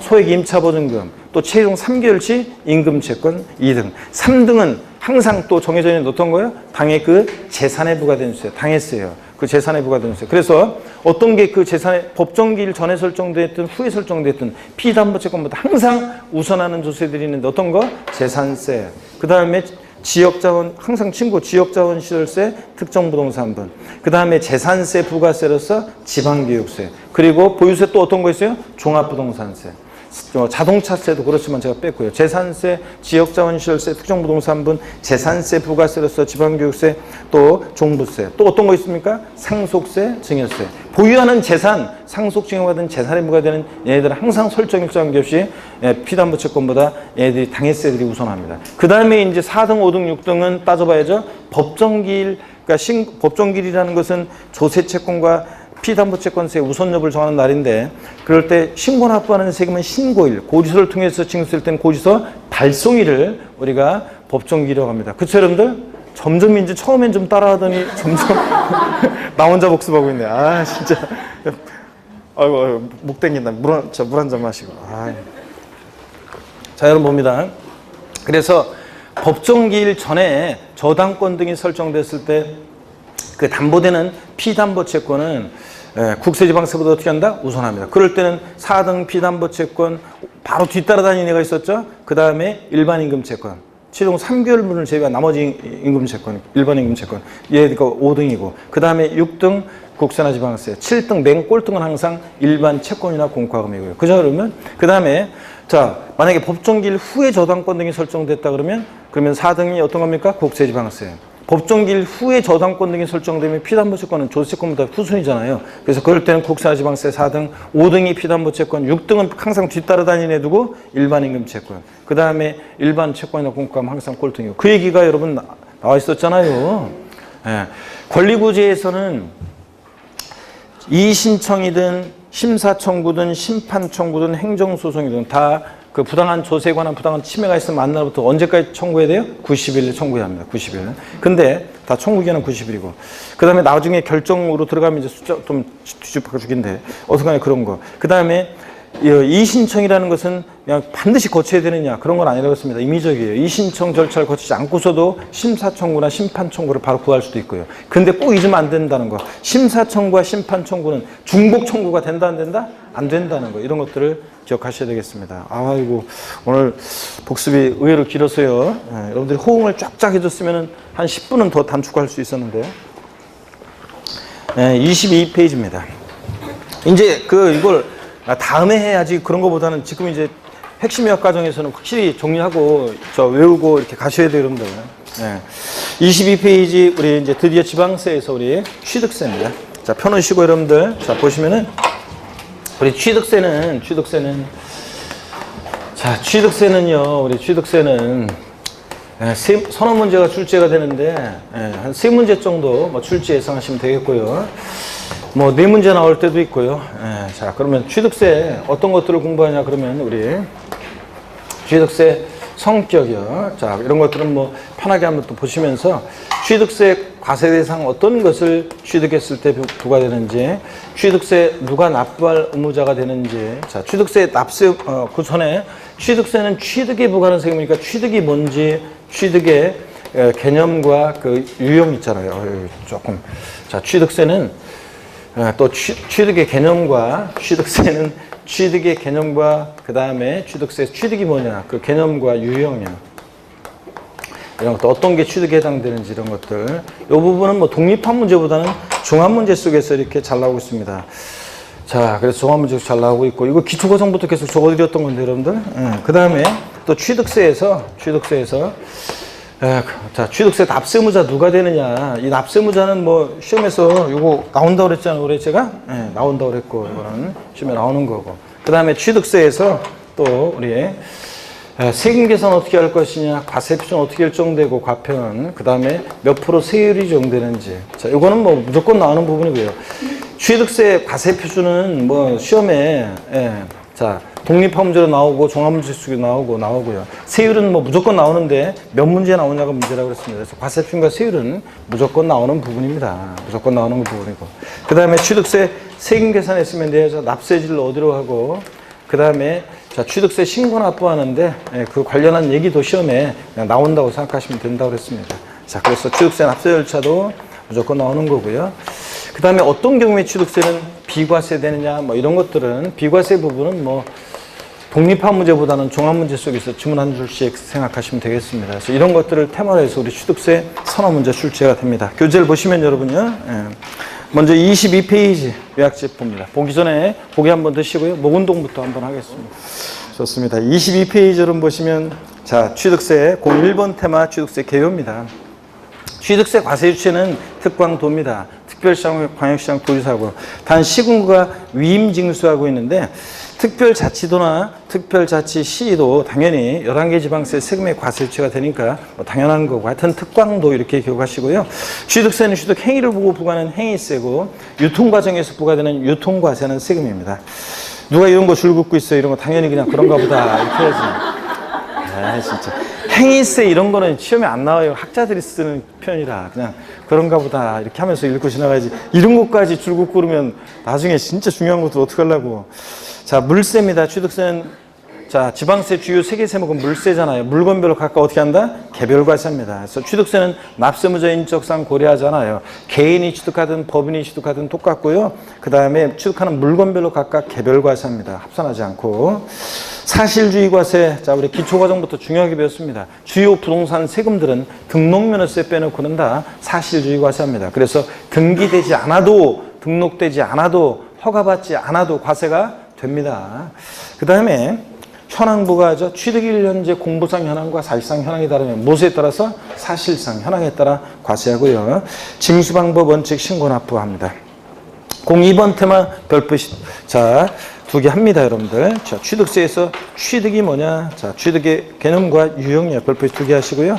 A: 소액 임차보증금, 또 최종 3개월치 임금채권 2등. 3등은 항상 또 정해져 있는 어떤 거예요? 당의 그 재산에 부과된 수요. 당했어요. 그 재산에 부과된 수요. 그래서 어떤 게 그 재산의 법정기일 전에 설정됐든 후에 설정됐든 피담보채권보다 항상 우선하는 조세들이 있는데 어떤 거? 재산세. 그 다음에 지역자원, 항상 친구 지역자원시설세, 특정부동산분. 그 다음에 재산세, 부가세로서 지방교육세. 그리고 보유세 또 어떤 거 있어요? 종합부동산세. 자동차세도 그렇지만 제가 뺐고요. 재산세, 지역자원시설세, 특정부동산분, 재산세, 부가세로서 지방교육세, 또 종부세. 또 어떤 거 있습니까? 상속세, 증여세. 보유하는 재산, 상속 증여받은 재산에 부과되는 얘네들은 항상 설정 일정 없이 피담보채권보다 얘네들이 당해세들이 우선합니다. 그 다음에 이제 4등, 5등, 6등은 따져봐야죠. 법정기일, 그러니까 법정기일이라는 것은 조세채권과 피담보채권세 우선 여부를 정하는 날인데 그럴 때 신고나 납부하는 세금은 신고일, 고지서를 통해서 징수될 때는 고지서 발송일을 우리가 법정기일이라고 합니다. 그쵸 여러분들? 점점 이제 처음엔 좀 따라하더니 점점 나 혼자 복습하고 있네. 아 진짜 아이고 목 땡긴다. 물 한 잔 마시고. 자 여러분 봅니다. 그래서 법정기일 전에 저당권 등이 설정됐을 때 그 담보되는 피담보채권은 국세지방세보다 어떻게 한다? 우선합니다. 그럴 때는 4등 피담보채권 바로 뒤따라다니는 애가 있었죠. 그 다음에 일반임금채권 최종 3개월분을 제외한 나머지 임금채권, 일반임금채권 얘가 5등이고 그 다음에 6등 국세나 지방세, 7등 맨 꼴등은 항상 일반 채권이나 공과금이고요. 그죠 그러면? 그 다음에 자 만약에 법정기일 후에 저당권 등이 설정됐다 그러면 그러면 4등이 어떤 겁니까? 국세지방세. 법정기일 후에 저당권 등이 설정되면 피담보채권은 조세권보다 후순위잖아요. 그래서 그럴 때는 국세지방세 4등, 5등이 피담보채권, 6등은 항상 뒤따라다니는 애 두고 일반임금채권. 그 다음에 일반 채권이나 공과하면 항상 꼴등이고. 그 얘기가 여러분 나와 있었잖아요. 예. 권리구제에서는 이의신청이든 심사청구든 심판청구든 행정소송이든 다 그 부당한 조세에 관한 부당한 침해가 있으면 만날부터 언제까지 청구해야 돼요? 90일 청구해야 합니다. 90일. 근데 다 청구기한은 90일이고. 그 다음에 나중에 결정으로 들어가면 이제 숫자 좀 뒤집어주긴데 어떡하냐 그런 거. 그 다음에 이의신청이라는 것은 그냥 반드시 거쳐야 되느냐 그런 건 아니라고 했습니다. 임의적이에요. 이의신청 절차를 거치지 않고서도 심사청구나 심판청구를 바로 구할 수도 있고요. 근데 꼭 잊으면 안 된다는 거. 심사청구와 심판청구는 중복청구가 된다 안 된다? 안 된다는 거. 이런 것들을 기억하셔야 되겠습니다. 아이고 오늘 복습이 의외로 길어서요. 여러분들이 호응을 쫙쫙 해줬으면 한 10분은 더 단축할 수 있었는데요. 22페이지입니다. 이제 이걸 다음에 해야지 그런 거보다는 지금 이제 핵심유학 과정에서는 확실히 정리하고 외우고 이렇게 가셔야 돼요, 여러분들. 22페이지 우리 이제 드디어 지방세에서 우리 취득세입니다. 자, 펴놓으시고 여러분들 자 보시면은 우리 취득세는요 우리 취득세는 서너 문제가 출제가 되는데 한 3문제 정도 뭐 출제 예상하시면 되겠고요. 뭐 4문제 나올 때도 있고요. 자, 그러면 취득세 어떤 것들을 공부하냐 그러면 우리 취득세 성격이요. 자, 이런 것들은 뭐 편하게 한번 또 보시면서 취득세 과세 대상 어떤 것을 취득했을 때 부과되는지, 취득세 누가 납부할 의무자가 되는지, 자, 취득세 납세 그 전에 취득세는 취득에 부과하는 세금이니까 취득이 뭔지, 취득의 개념과 그 유형 있잖아요. 조금. 자, 취득세는 또 취득의 개념과 취득세는 취득의 개념과 그 다음에 취득세 취득이 뭐냐 그 개념과 유형이야. 이런 것도 어떤 게 취득에 해당되는지 이런 것들. 이 부분은 뭐 독립한 문제보다는 종합 문제 속에서 이렇게 잘 나오고 있습니다. 자, 그래서 종합 문제에서 잘 나오고 있고 이거 기초과정부터 계속 적어드렸던 건데 여러분들. 그 다음에 또 취득세에서 자, 취득세 납세무자 누가 되느냐. 이 납세무자는 뭐 시험에서 이거 나온다고 그랬잖아요. 올해 제가 나온다고 그랬고 이거는 시험에 나오는 거고. 그 다음에 취득세에서 또 우리 세금 계산 어떻게 할 것이냐, 과세 표준 어떻게 일정되고 과편, 그 다음에 몇 프로 세율이 적용되는지. 자, 이거는 뭐 무조건 나오는 부분이고요. 취득세 과세 표준은 뭐 시험에 자, 독립한 문제로 나오고 종합문제 속에 나오고요. 세율은 뭐 무조건 나오는데 몇 문제 나오냐가 문제라고 그랬습니다. 그래서 과세 표준과 세율은 무조건 나오는 부분입니다. 무조건 나오는 부분이고. 그 다음에 취득세 세금 계산했으면 돼요. 납세지를 어디로 하고, 그 다음에 자, 취득세 신고 납부하는데 그 관련한 얘기도 시험에 그냥 나온다고 생각하시면 된다고 그랬습니다. 자, 그래서 취득세 납세 절차도 무조건 나오는 거고요. 그 다음에 어떤 경우에 취득세는 비과세 되느냐, 뭐 이런 것들은 비과세 부분은 뭐 독립한 문제보다는 종합 문제 속에서 지문 한 줄씩 생각하시면 되겠습니다. 그래서 이런 것들을 테마로 해서 우리 취득세 서너 문제 출제가 됩니다. 교재를 보시면 여러분요. 먼저 22페이지 요약집 봅니다. 보기 전에 보기 한번 드시고요. 목 운동부터 한번 하겠습니다. 좋습니다. 22페이지를 보시면 자, 취득세 고 1번 테마 취득세 개요입니다. 취득세 과세 유치는 특광도입니다. 특별시장, 광역시장, 도지사고 단 시군구가 위임징수하고 있는데 특별자치도나 특별자치시도 당연히 11개 지방세 세금의 과세 유치가 되니까 뭐 당연한 거고 하여튼 특광도 이렇게 기억하시고요. 취득세는 취득 행위를 보고 부과하는 행위세고 유통과정에서 부과되는 유통과세는 세금입니다. 누가 이런 거 줄 긋고 있어요. 이런 거 당연히 그냥 그런가 보다 이렇게 해야지. 진짜 행위세 이런 거는 시험에 안 나와요. 학자들이 쓰는 표현이라 그냥 그런가 보다 이렇게 하면서 읽고 지나가야지. 이런 것까지 줄 긋고 그러면 나중에 진짜 중요한 것들 어떻게 하려고. 자, 물세입니다. 취득세는 자, 지방세 주요 3개 세목은 물세잖아요. 물건별로 각각 어떻게 한다? 개별과세합니다. 그래서 취득세는 납세무자 인적상 고려하잖아요. 개인이 취득하든 법인이 취득하든 똑같고요. 그 다음에 취득하는 물건별로 각각 개별과세합니다. 합산하지 않고. 사실주의과세, 자, 우리 기초과정부터 중요하게 배웠습니다. 주요 부동산 세금들은 등록면허세 빼놓고는 다 사실주의과세합니다. 그래서 등기되지 않아도, 등록되지 않아도, 허가받지 않아도 과세가 됩니다. 그 다음에 현황 부과하죠. 취득일 현재 공부상 현황과 사실상 현황이 다르면 무엇에 따라서 사실상 현황에 따라 과세하고요. 징수 방법 원칙 신고 납부합니다. 02번 테마 별표 자, 두 개 합니다, 여러분들. 자, 취득세에서 취득이 뭐냐? 자, 취득의 개념과 유형이요. 별표 두 개 하시고요.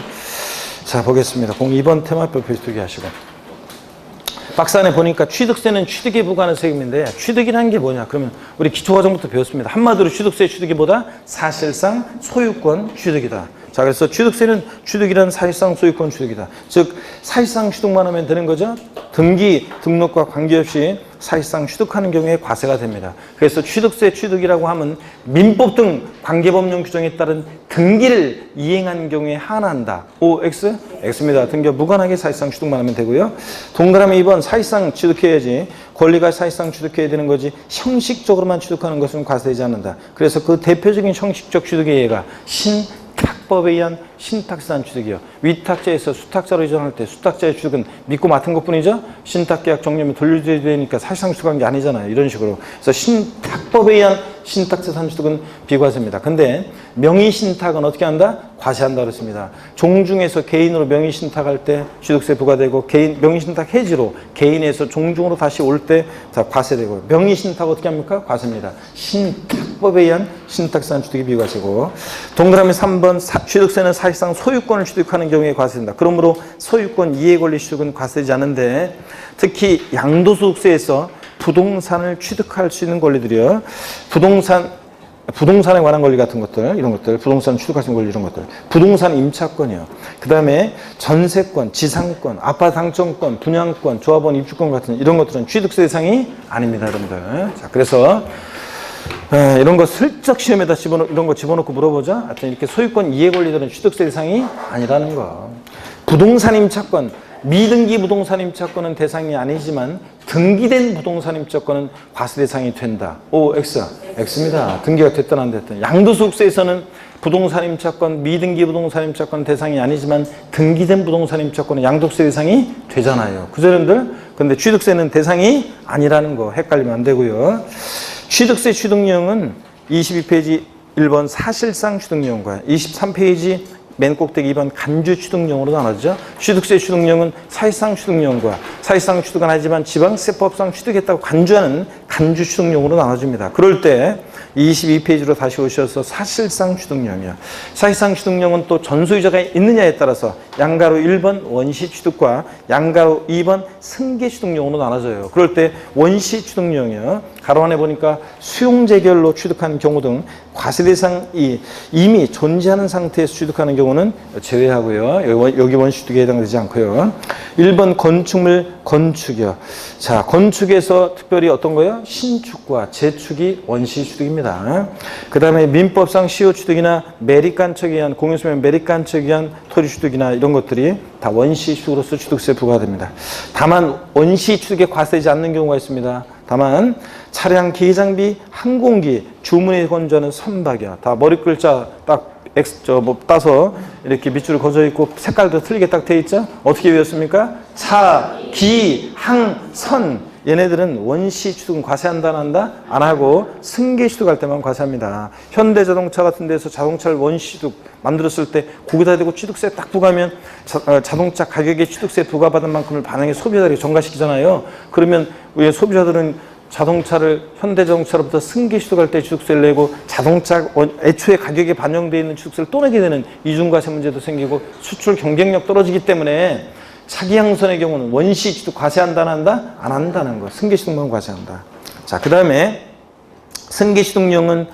A: 자, 보겠습니다. 02번 테마 별표 두 개 하시고. 박스 안에 보니까 취득세는 취득에 부과하는 세금인데 취득이라는 게 뭐냐? 그러면 우리 기초과정부터 배웠습니다. 한마디로 취득세 취득이 뭐다? 사실상 소유권 취득이다. 자, 그래서 취득세는 취득이란 사실상 소유권 취득이다. 즉 사실상 취득만 하면 되는 거죠. 등기, 등록과 관계없이 사실상 취득하는 경우에 과세가 됩니다. 그래서 취득세 취득이라고 하면 민법 등 관계법령 규정에 따른 등기를 이행한 경우에 한한다. O, X? X입니다. 등기와 무관하게 사실상 취득만 하면 되고요. 동그라미 2번 사실상 취득해야지 권리가 사실상 취득해야 되는 거지 형식적으로만 취득하는 것은 과세되지 않는다. 그래서 그 대표적인 형식적 취득의 예가 신탁법에 의한 신탁세한 취득이요. 위탁자에서 수탁자로 이전할 때 수탁자의 취득은 믿고 맡은 것뿐이죠. 신탁계약 종료면 돌려줘야 되니까 사실상 취득한 게 아니잖아요. 이런 식으로. 그래서 신탁법에 의한 신탁세산 취득은 비과세입니다. 근데 명의신탁은 어떻게 한다? 과세한다 그랬습니다. 종중에서 개인으로 명의신탁할 때 취득세 부과되고 개인 명의신탁 해지로 개인에서 종중으로 다시 올 때 다 과세되고 명의신탁 어떻게 합니까? 과세입니다. 신탁법에 의한 신탁세산 취득이 비과세고 동그라미 3번 취득세는 사실상 소유권을 취득하는 경우에 과세된다. 그러므로 소유권 이해 권리 취득은 과세되지 않는데 특히 양도소득세에서 부동산을 취득할 수 있는 권리들이요. 부동산에 관한 권리 같은 것들, 이런 것들, 부동산 취득할 수 있는 권리 이런 것들, 부동산 임차권이요. 그 다음에 전세권, 지상권, 아파트 당첨권, 분양권, 조합원 입주권 같은 이런 것들은 취득세 대상이 아닙니다, 여러분들. 자, 그래서 이런 거 슬쩍 시험에다 이런 거 집어넣고 물어보자. 하여튼 이렇게 소유권 이해 권리들은 취득세 대상이 아니라는 거. 부동산 임차권, 미등기 부동산 임차권은 대상이 아니지만 등기된 부동산 임차권은 과세 대상이 된다. O, X? X입니다. 등기가 됐든 안 됐든. 양도소득세에서는 부동산 임차권, 미등기 부동산 임차권은 대상이 아니지만 등기된 부동산 임차권은 양도세 대상이 되잖아요. 그죠, 여러분들? 근데 취득세는 대상이 아니라는 거 헷갈리면 안 되고요. 취득세 취득령은 22페이지 1번 사실상 취득령과 23페이지 맨 꼭대기 2번 간주 취득령으로 나눠지죠. 취득세 취득령은 사실상 취득령과 사실상 취득은 하지만 지방세법상 취득했다고 간주하는 간주 취득령으로 나눠집니다. 그럴 때 22페이지로 다시 오셔서 사실상 취득령이요. 사실상 취득령은 또 전소유자가 있느냐에 따라서 양가로 1번 원시 취득과 양가로 2번 승계 취득령으로 나눠져요. 그럴 때 원시 취득령이요. 가로 안에 보니까 수용재결로 취득한 경우 등 과세 대상이 이미 존재하는 상태에서 취득하는 경우는 제외하고요. 여기 원시 취득에 해당되지 않고요. 1번 건축물 건축이요. 자, 건축에서 특별히 어떤 거요? 신축과 재축이 원시 취득입니다. 그 다음에 민법상 시효 취득이나 매립간척에 의한 공유수면 매립간척에 의한 토지 취득이나 이런 것들이 다 원시 취득으로서 취득세 부과됩니다. 다만 원시 취득에 과세되지 않는 경우가 있습니다. 다만 차량 기장비 항공기 주문에 건조하는 선박이야. 다 머리 글자 딱 따서 이렇게 밑줄을 거져 있고 색깔도 틀리게 딱 돼 있죠. 어떻게 외웠습니까? 차, 기, 항, 선. 얘네들은 원시 취득은 과세한다 안 한다? 안 하고 승계 취득할 때만 과세합니다. 현대자동차 같은 데서 자동차를 원시 취득 만들었을 때 거기다 대고 취득세 딱 부과하면 자동차 가격에 취득세 부과받은 만큼을 반영해 소비자들이 전가시키잖아요. 그러면 왜 소비자들은 자동차를 현대자동차로부터 승계 취득할 때 취득세를 내고 자동차 애초에 가격에 반영되어 있는 취득세를 또 내게 되는 이중과세 문제도 생기고 수출 경쟁력 떨어지기 때문에 차기향선의 경우는 원시 취득 과세한다 안 한다? 안 한다는 거. 승계 취득만 과세한다. 자, 그 다음에 승계 취득령은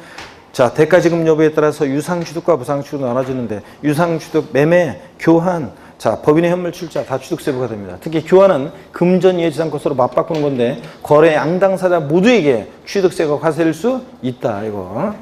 A: 자, 대가지급 여부에 따라서 유상취득과 부상취득으로 나눠지는데 유상취득, 매매, 교환, 자, 법인의 현물 출자 다 취득세 부과됩니다. 특히 교환은 금전 이해지상 것으로 맞바꾸는 건데 거래 양당사자 모두에게 취득세가 과세될 수 있다. 이거.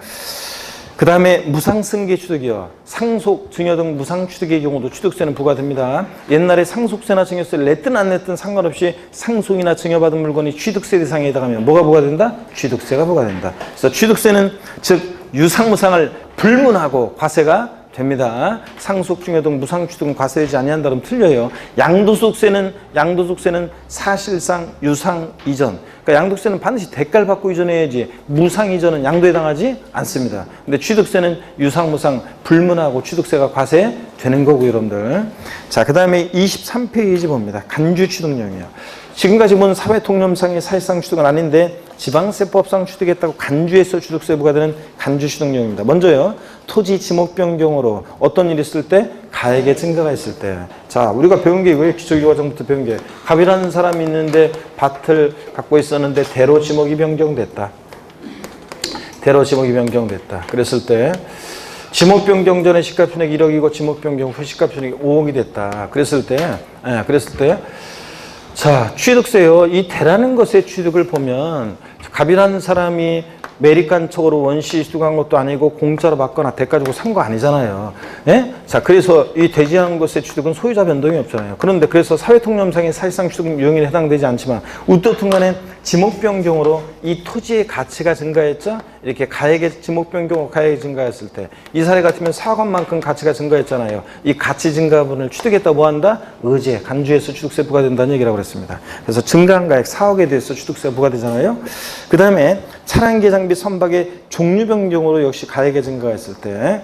A: 그 다음에 무상승계 취득이요. 상속, 증여 등 무상취득의 경우도 취득세는 부과됩니다. 옛날에 상속세나 증여세를 냈든 안 냈든 상관없이 상속이나 증여받은 물건이 취득세 대상에 해당하면 뭐가 부과된다? 취득세가 부과된다. 그래서 취득세는 즉 유상무상을 불문하고 과세가 됩니다. 상속 중에도 무상 취득은 과세되지 아니한다 그러면 틀려요. 양도소득세는 사실상 유상 이전. 그러니까 양도세는 반드시 대가를 받고 이전해야지 무상 이전은 양도에 해당하지 않습니다. 근데 취득세는 유상 무상 불문하고 취득세가 과세되는 거고 여러분들. 자, 그다음에 23페이지 봅니다. 간주 취득령이요. 지금까지 본 사회통념상의 사실상 취득은 아닌데 지방세법상 취득했다고 간주에서 취득세 부과되는 간주 취득령입니다. 먼저요. 토지 지목 변경으로 어떤 일이 있을 때 가액의 증가가 있을 때. 자, 우리가 배운 게 이거예요. 기초교과정부터 배운 게. 갑이라는 사람이 있는데 밭을 갖고 있었는데 대로 지목이 변경됐다. 대로 지목이 변경됐다. 그랬을 때 지목 변경 전에 시가총액 1억이고 지목 변경 후 시가총액이 5억이 됐다. 그랬을 때 자, 취득세요. 이 대라는 것의 취득을 보면 갑이라는 사람이 매립간척으로 원시 취득한 것도 아니고 공짜로 받거나 대가 주고 산 거 아니잖아요. 예? 자, 그래서 이 되지 않은 것의 취득은 소유자 변동이 없잖아요. 그런데 그래서 사회통념상의 사실상 취득 유형에 해당되지 않지만 어떻든 간에 지목 변경으로 이 토지의 가치가 증가했죠. 이렇게 가액의 지목 변경으로 가액이 증가했을 때 이 사례 같으면 4억 원만큼 가치가 증가했잖아요. 이 가치 증가분을 취득했다 뭐 한다? 의제, 간주에서 취득세 부과된다는 얘기라고 그랬습니다. 그래서 증가한 가액 4억에 대해서 취득세 부과되잖아요. 그 다음에 차량기 장비 선박의 종류 변경으로 역시 가액의 증가가 있을 때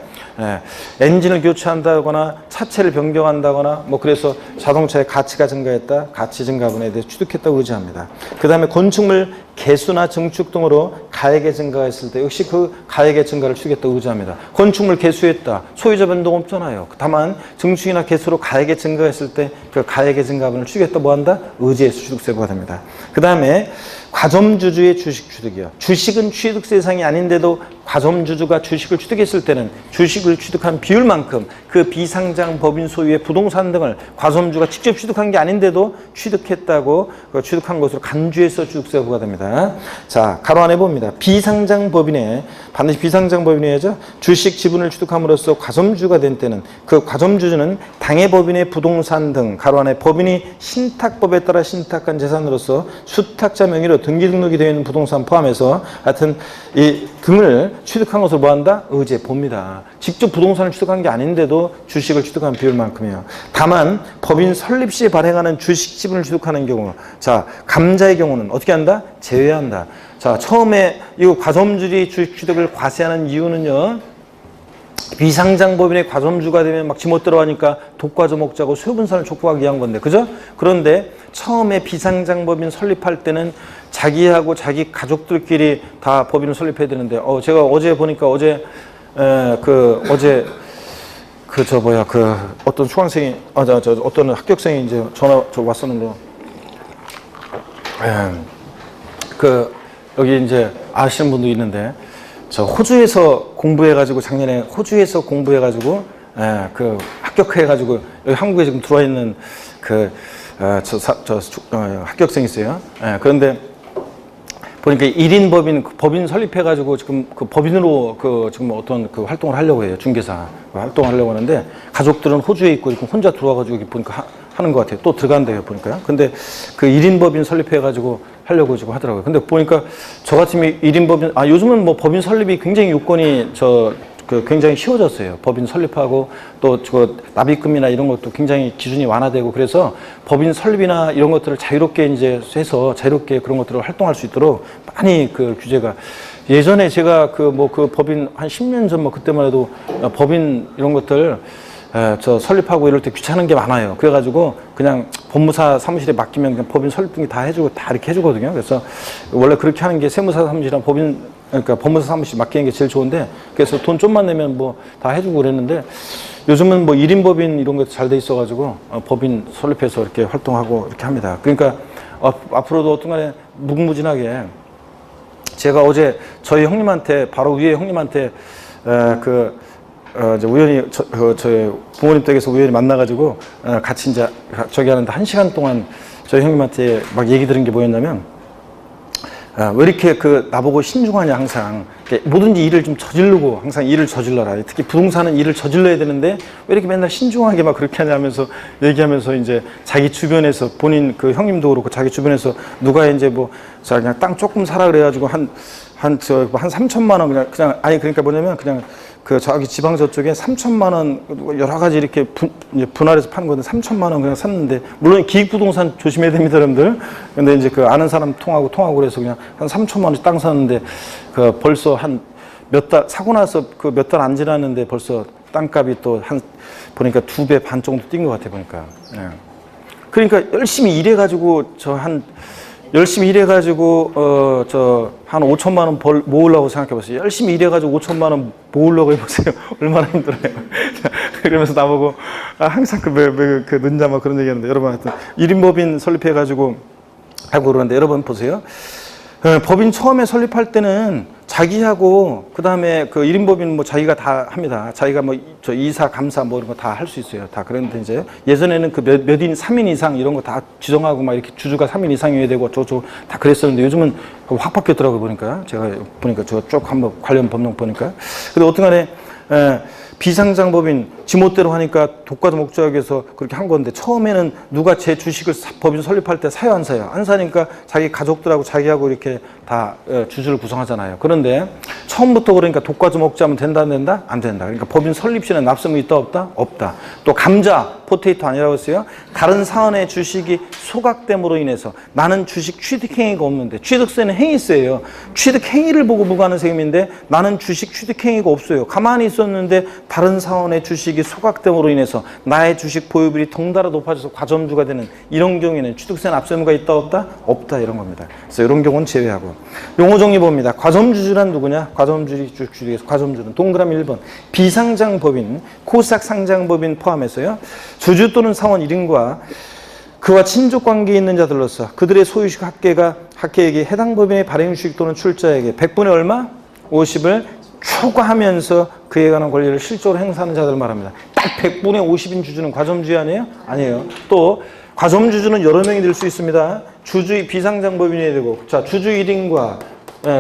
A: 엔진을 교체한다거나 차체를 변경한다거나 뭐 그래서 자동차의 가치가 증가했다. 가치 증가분에 대해 취득했다고 의지합니다. 그 다음에 건축물 개수나 증축 등으로 가액의 증가가 있을 때 역시 그 가액의 증가를 취득했다고 의지합니다. 건축물 개수했다. 소유자 변동 없잖아요. 다만 증축이나 개수로 가액의 증가가 있을 때 그 가액의 증가분을 취득했다 뭐 한다? 의지에서 취득세부가 됩니다. 그 다음에 과점주주의 주식 취득이요. 주식은 취득세 대상이 아닌데도 과점주주가 주식을 취득했을 때는 주식을 취득한 비율만큼 그 비상장 법인 소유의 부동산 등을 과점주가 직접 취득한 게 아닌데도 취득했다고 취득한 것으로 간주해서 취득세가 부과됩니다. 자, 가로 안에 봅니다. 비상장 법인에 반드시 비상장 법인이어야죠. 주식 지분을 취득함으로써 과점주가 된 때는 그 과점주주는 당해 법인의 부동산 등 가로 안에 법인이 신탁법에 따라 신탁한 재산으로서 수탁자 명의로 등기 등록이 되어 있는 부동산 포함해서 하여튼 이 등을 취득한 것을 뭐한다? 의지해 봅니다. 직접 부동산을 취득한 게 아닌데도 주식을 취득한 비율만큼이요. 다만 법인 설립 시에 발행하는 주식 지분을 취득하는 경우, 자, 감자의 경우는 어떻게 한다? 제외한다. 자, 처음에 이 과점주의 주식 취득을 과세하는 이유는요. 비상장 법인의 과점주가 되면 막 지못 들어가니까 독과점 먹자고 소유분산을 촉구하기 위한 건데, 그죠? 그런데 처음에 비상장 법인 설립할 때는 자기하고 자기 가족들끼리 다 법인을 설립해야 되는데, 제가 어제 보니까 어떤 수강생이, 어떤 합격생이 이제 전화 왔었는데, 여기 이제 아시는 분도 있는데, 저 호주에서 공부해가지고 작년에 호주에서 공부해가지고 합격해가지고 여기 한국에 지금 들어와 있는 합격생이 있어요. 그런데 보니까 1인 법인 설립해가지고 지금 그 법인으로 지금 어떤 활동을 하려고 해요. 중개사 활동을 하려고 하는데 가족들은 호주에 있고 혼자 들어와가지고 보니까 하는 것 같아요. 또 들어간대요, 보니까요. 근데 그 1인 법인 설립해가지고 하려고 지금 하더라고요. 근데 보니까 저 같으면 1인 법인, 요즘은 뭐 법인 설립이 굉장히 요건이 굉장히 쉬워졌어요. 법인 설립하고 또 납입금이나 이런 것도 굉장히 기준이 완화되고 그래서 법인 설립이나 이런 것들을 자유롭게 이제 해서 자유롭게 그런 것들을 활동할 수 있도록 많이 규제가 예전에 제가 법인 한 10년 전 그때만 해도 법인 이런 것들 설립하고 이럴 때 귀찮은 게 많아요. 그래가지고 그냥 법무사 사무실에 맡기면 그냥 법인 설립 등기 다 해주고 다 이렇게 해주거든요. 그래서 원래 그렇게 하는 게 세무사 사무실이랑 그러니까 법무사 사무실 맡기는 게 제일 좋은데 그래서 돈 좀만 내면 다 해주고 그랬는데 요즘은 1인 법인 이런 것도 잘 돼 있어가지고 법인 설립해서 이렇게 활동하고 이렇게 합니다. 그러니까 앞으로도 어떤 간에 무궁무진하게 제가 어제 저희 형님한테 바로 위에 형님한테 이제 우연히 저희 부모님 댁에서 우연히 만나가지고 같이 이제 저기 하는데 1시간 동안 저희 형님한테 막 얘기 들은 게 뭐였냐면 왜 이렇게 나보고 신중하냐 항상 뭐든지 일을 좀 저지르고 항상 일을 저질러라. 특히 부동산은 일을 저질러야 되는데 왜 이렇게 맨날 신중하게 막 그렇게 하냐면서 얘기하면서 이제 자기 주변에서 본인 형님도 그렇고 자기 주변에서 누가 이제 자 그냥 땅 조금 사라 그래가지고 한 3천만 원 그냥 아니 그러니까 뭐냐면 그냥 그 저기 지방 저쪽에 3천만 원 여러 가지 이렇게 이제 분할해서 파는 건데 3천만 원 그냥 샀는데, 물론 기익부동산 조심해야 됩니다, 여러분들. 근데 이제 그 아는 사람 통하고 그래서 그냥 한 3천만 원씩 땅 샀는데 그 벌써 한 몇 달 사고 나서 그 몇 달 안 지났는데 벌써 땅값이 또 한 보니까 2배 반 정도 뛴 것 같아 보니까. 예. 그러니까 열심히 일해가지고 열심히 일해가지고 저 한 5천만 원 모으려고 생각해봤어요. 열심히 일해가지고 5천만 원 모으려고 해보세요. 얼마나 힘들어요. 그러면서 나보고 항상 그 늦냐 막 그런 얘기하는데, 여러분 하여튼 1인법인 설립해가지고 하고 그러는데, 여러분 보세요. 법인 처음에 설립할 때는 자기하고 그다음에 그 1인법인 뭐 자기가 다 합니다. 자기가 뭐 저 이사, 감사 뭐 이런 거 다 할 수 있어요. 다. 그런데 이제 예전에는 그 몇인 3인 이상 이런 거 다 지정하고 막 이렇게 주주가 3인 이상이어야 되고 다 그랬었는데, 요즘은 확 바뀌었더라고요. 보니까 제가 보니까 저 쭉 한번 관련 법령 보니까. 근데 어떤간에 비상장법인 지멋대로 하니까 독과점 목적에서 그렇게 한 건데, 처음에는 누가 제 주식을 법인 설립할 때 사요, 안 사요? 안 사니까 자기 가족들하고 자기하고 이렇게 다 주주를 구성하잖아요. 그런데 처음부터 그러니까 독과점 목적하면 된다, 안 된다? 안 된다. 그러니까 법인 설립 시에는 납세무 있다, 없다? 없다. 또 감자, 포테이토 아니라고 했어요. 다른 사원의 주식이 소각됨으로 인해서 나는 주식 취득행위가 없는데, 취득세는 행위세예요. 취득행위를 보고 부과하는 세금인데 나는 주식 취득행위가 없어요. 가만히 있었는데 다른 사원의 주식이 소각됨으로 인해서 나의 주식 보유비율이 덩달아 높아져서 과점주가 되는 이런 경우에는 취득세 납세무가 있다, 없다? 없다, 이런 겁니다. 그래서 이런 경우는 제외하고. 용어 정리 봅니다. 과점주주란 누구냐? 과점주주에서 과점주는 동그라미 1번 비상장법인, 코스닥상장법인 포함해서요, 주주 또는 사원 1인과 그와 친족 관계에 있는 자들로서 그들의 소유식 학계에게 해당 법인의 발행주식 또는 출자에게 100분의 얼마? 50을 초과하면서 그에 관한 권리를 실적으로 행사하는 자들을 말합니다. 딱 100분의 50인 주주는 과점주의 아니에요? 아니에요. 또 과점주주는 여러 명이 될 수 있습니다. 주주 비상장법인이 되고, 자, 주주 1인과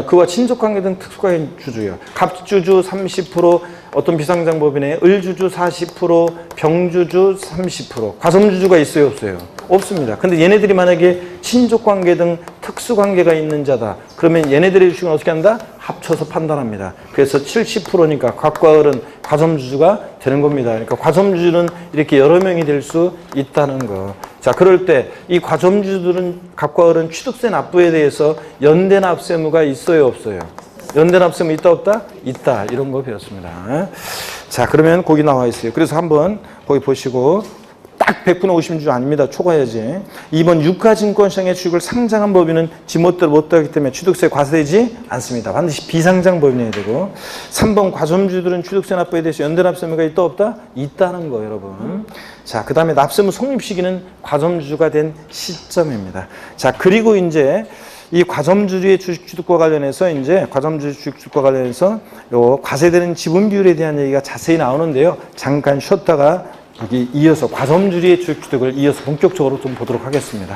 A: 그와 친족관계 등 특수관계 주주요. 갑주주 30%, 어떤 비상장법인에 을주주 40%, 병주주 30%. 과점주주가 있어요, 없어요? 없습니다. 근데 얘네들이 만약에 친족관계 등 특수관계가 있는 자다, 그러면 얘네들의 주식은 어떻게 한다? 합쳐서 판단합니다. 그래서 70%니까 갑과 을은 과점주주가 되는 겁니다. 그러니까 과점주주는 이렇게 여러 명이 될 수 있다는 거. 자, 그럴 때 이 과점주주들은, 갑과 을은 취득세 납부에 대해서 연대 납세무가 있어요, 없어요? 연대 납세무 있다, 없다? 있다. 이런 거 배웠습니다. 자, 그러면 거기 나와 있어요. 그래서 한번 거기 보시고, 딱 100분의 50주주 아닙니다. 초과해야지. 2번 유가증권시장의 주식을 상장한 법인은 지멋대로 못하기 때문에 취득세 과세되지 않습니다. 반드시 비상장 법인이어야 되고. 3번 과점주들은 취득세 납부에 대해서 연대 납세무가 있다, 없다? 있다는 거, 여러분. 자, 그 다음에 납세무 성립 시기는 과점주주가 된 시점입니다. 자, 그리고 이제 이 과점주주의 주식 취득과 관련해서 이제 과점주주 주식 취득과 관련해서 요 과세되는 지분 비율에 대한 얘기가 자세히 나오는데요. 잠깐 쉬었다가 여기 이어서 과점주주의 주식 취득을 이어서 본격적으로 좀 보도록 하겠습니다.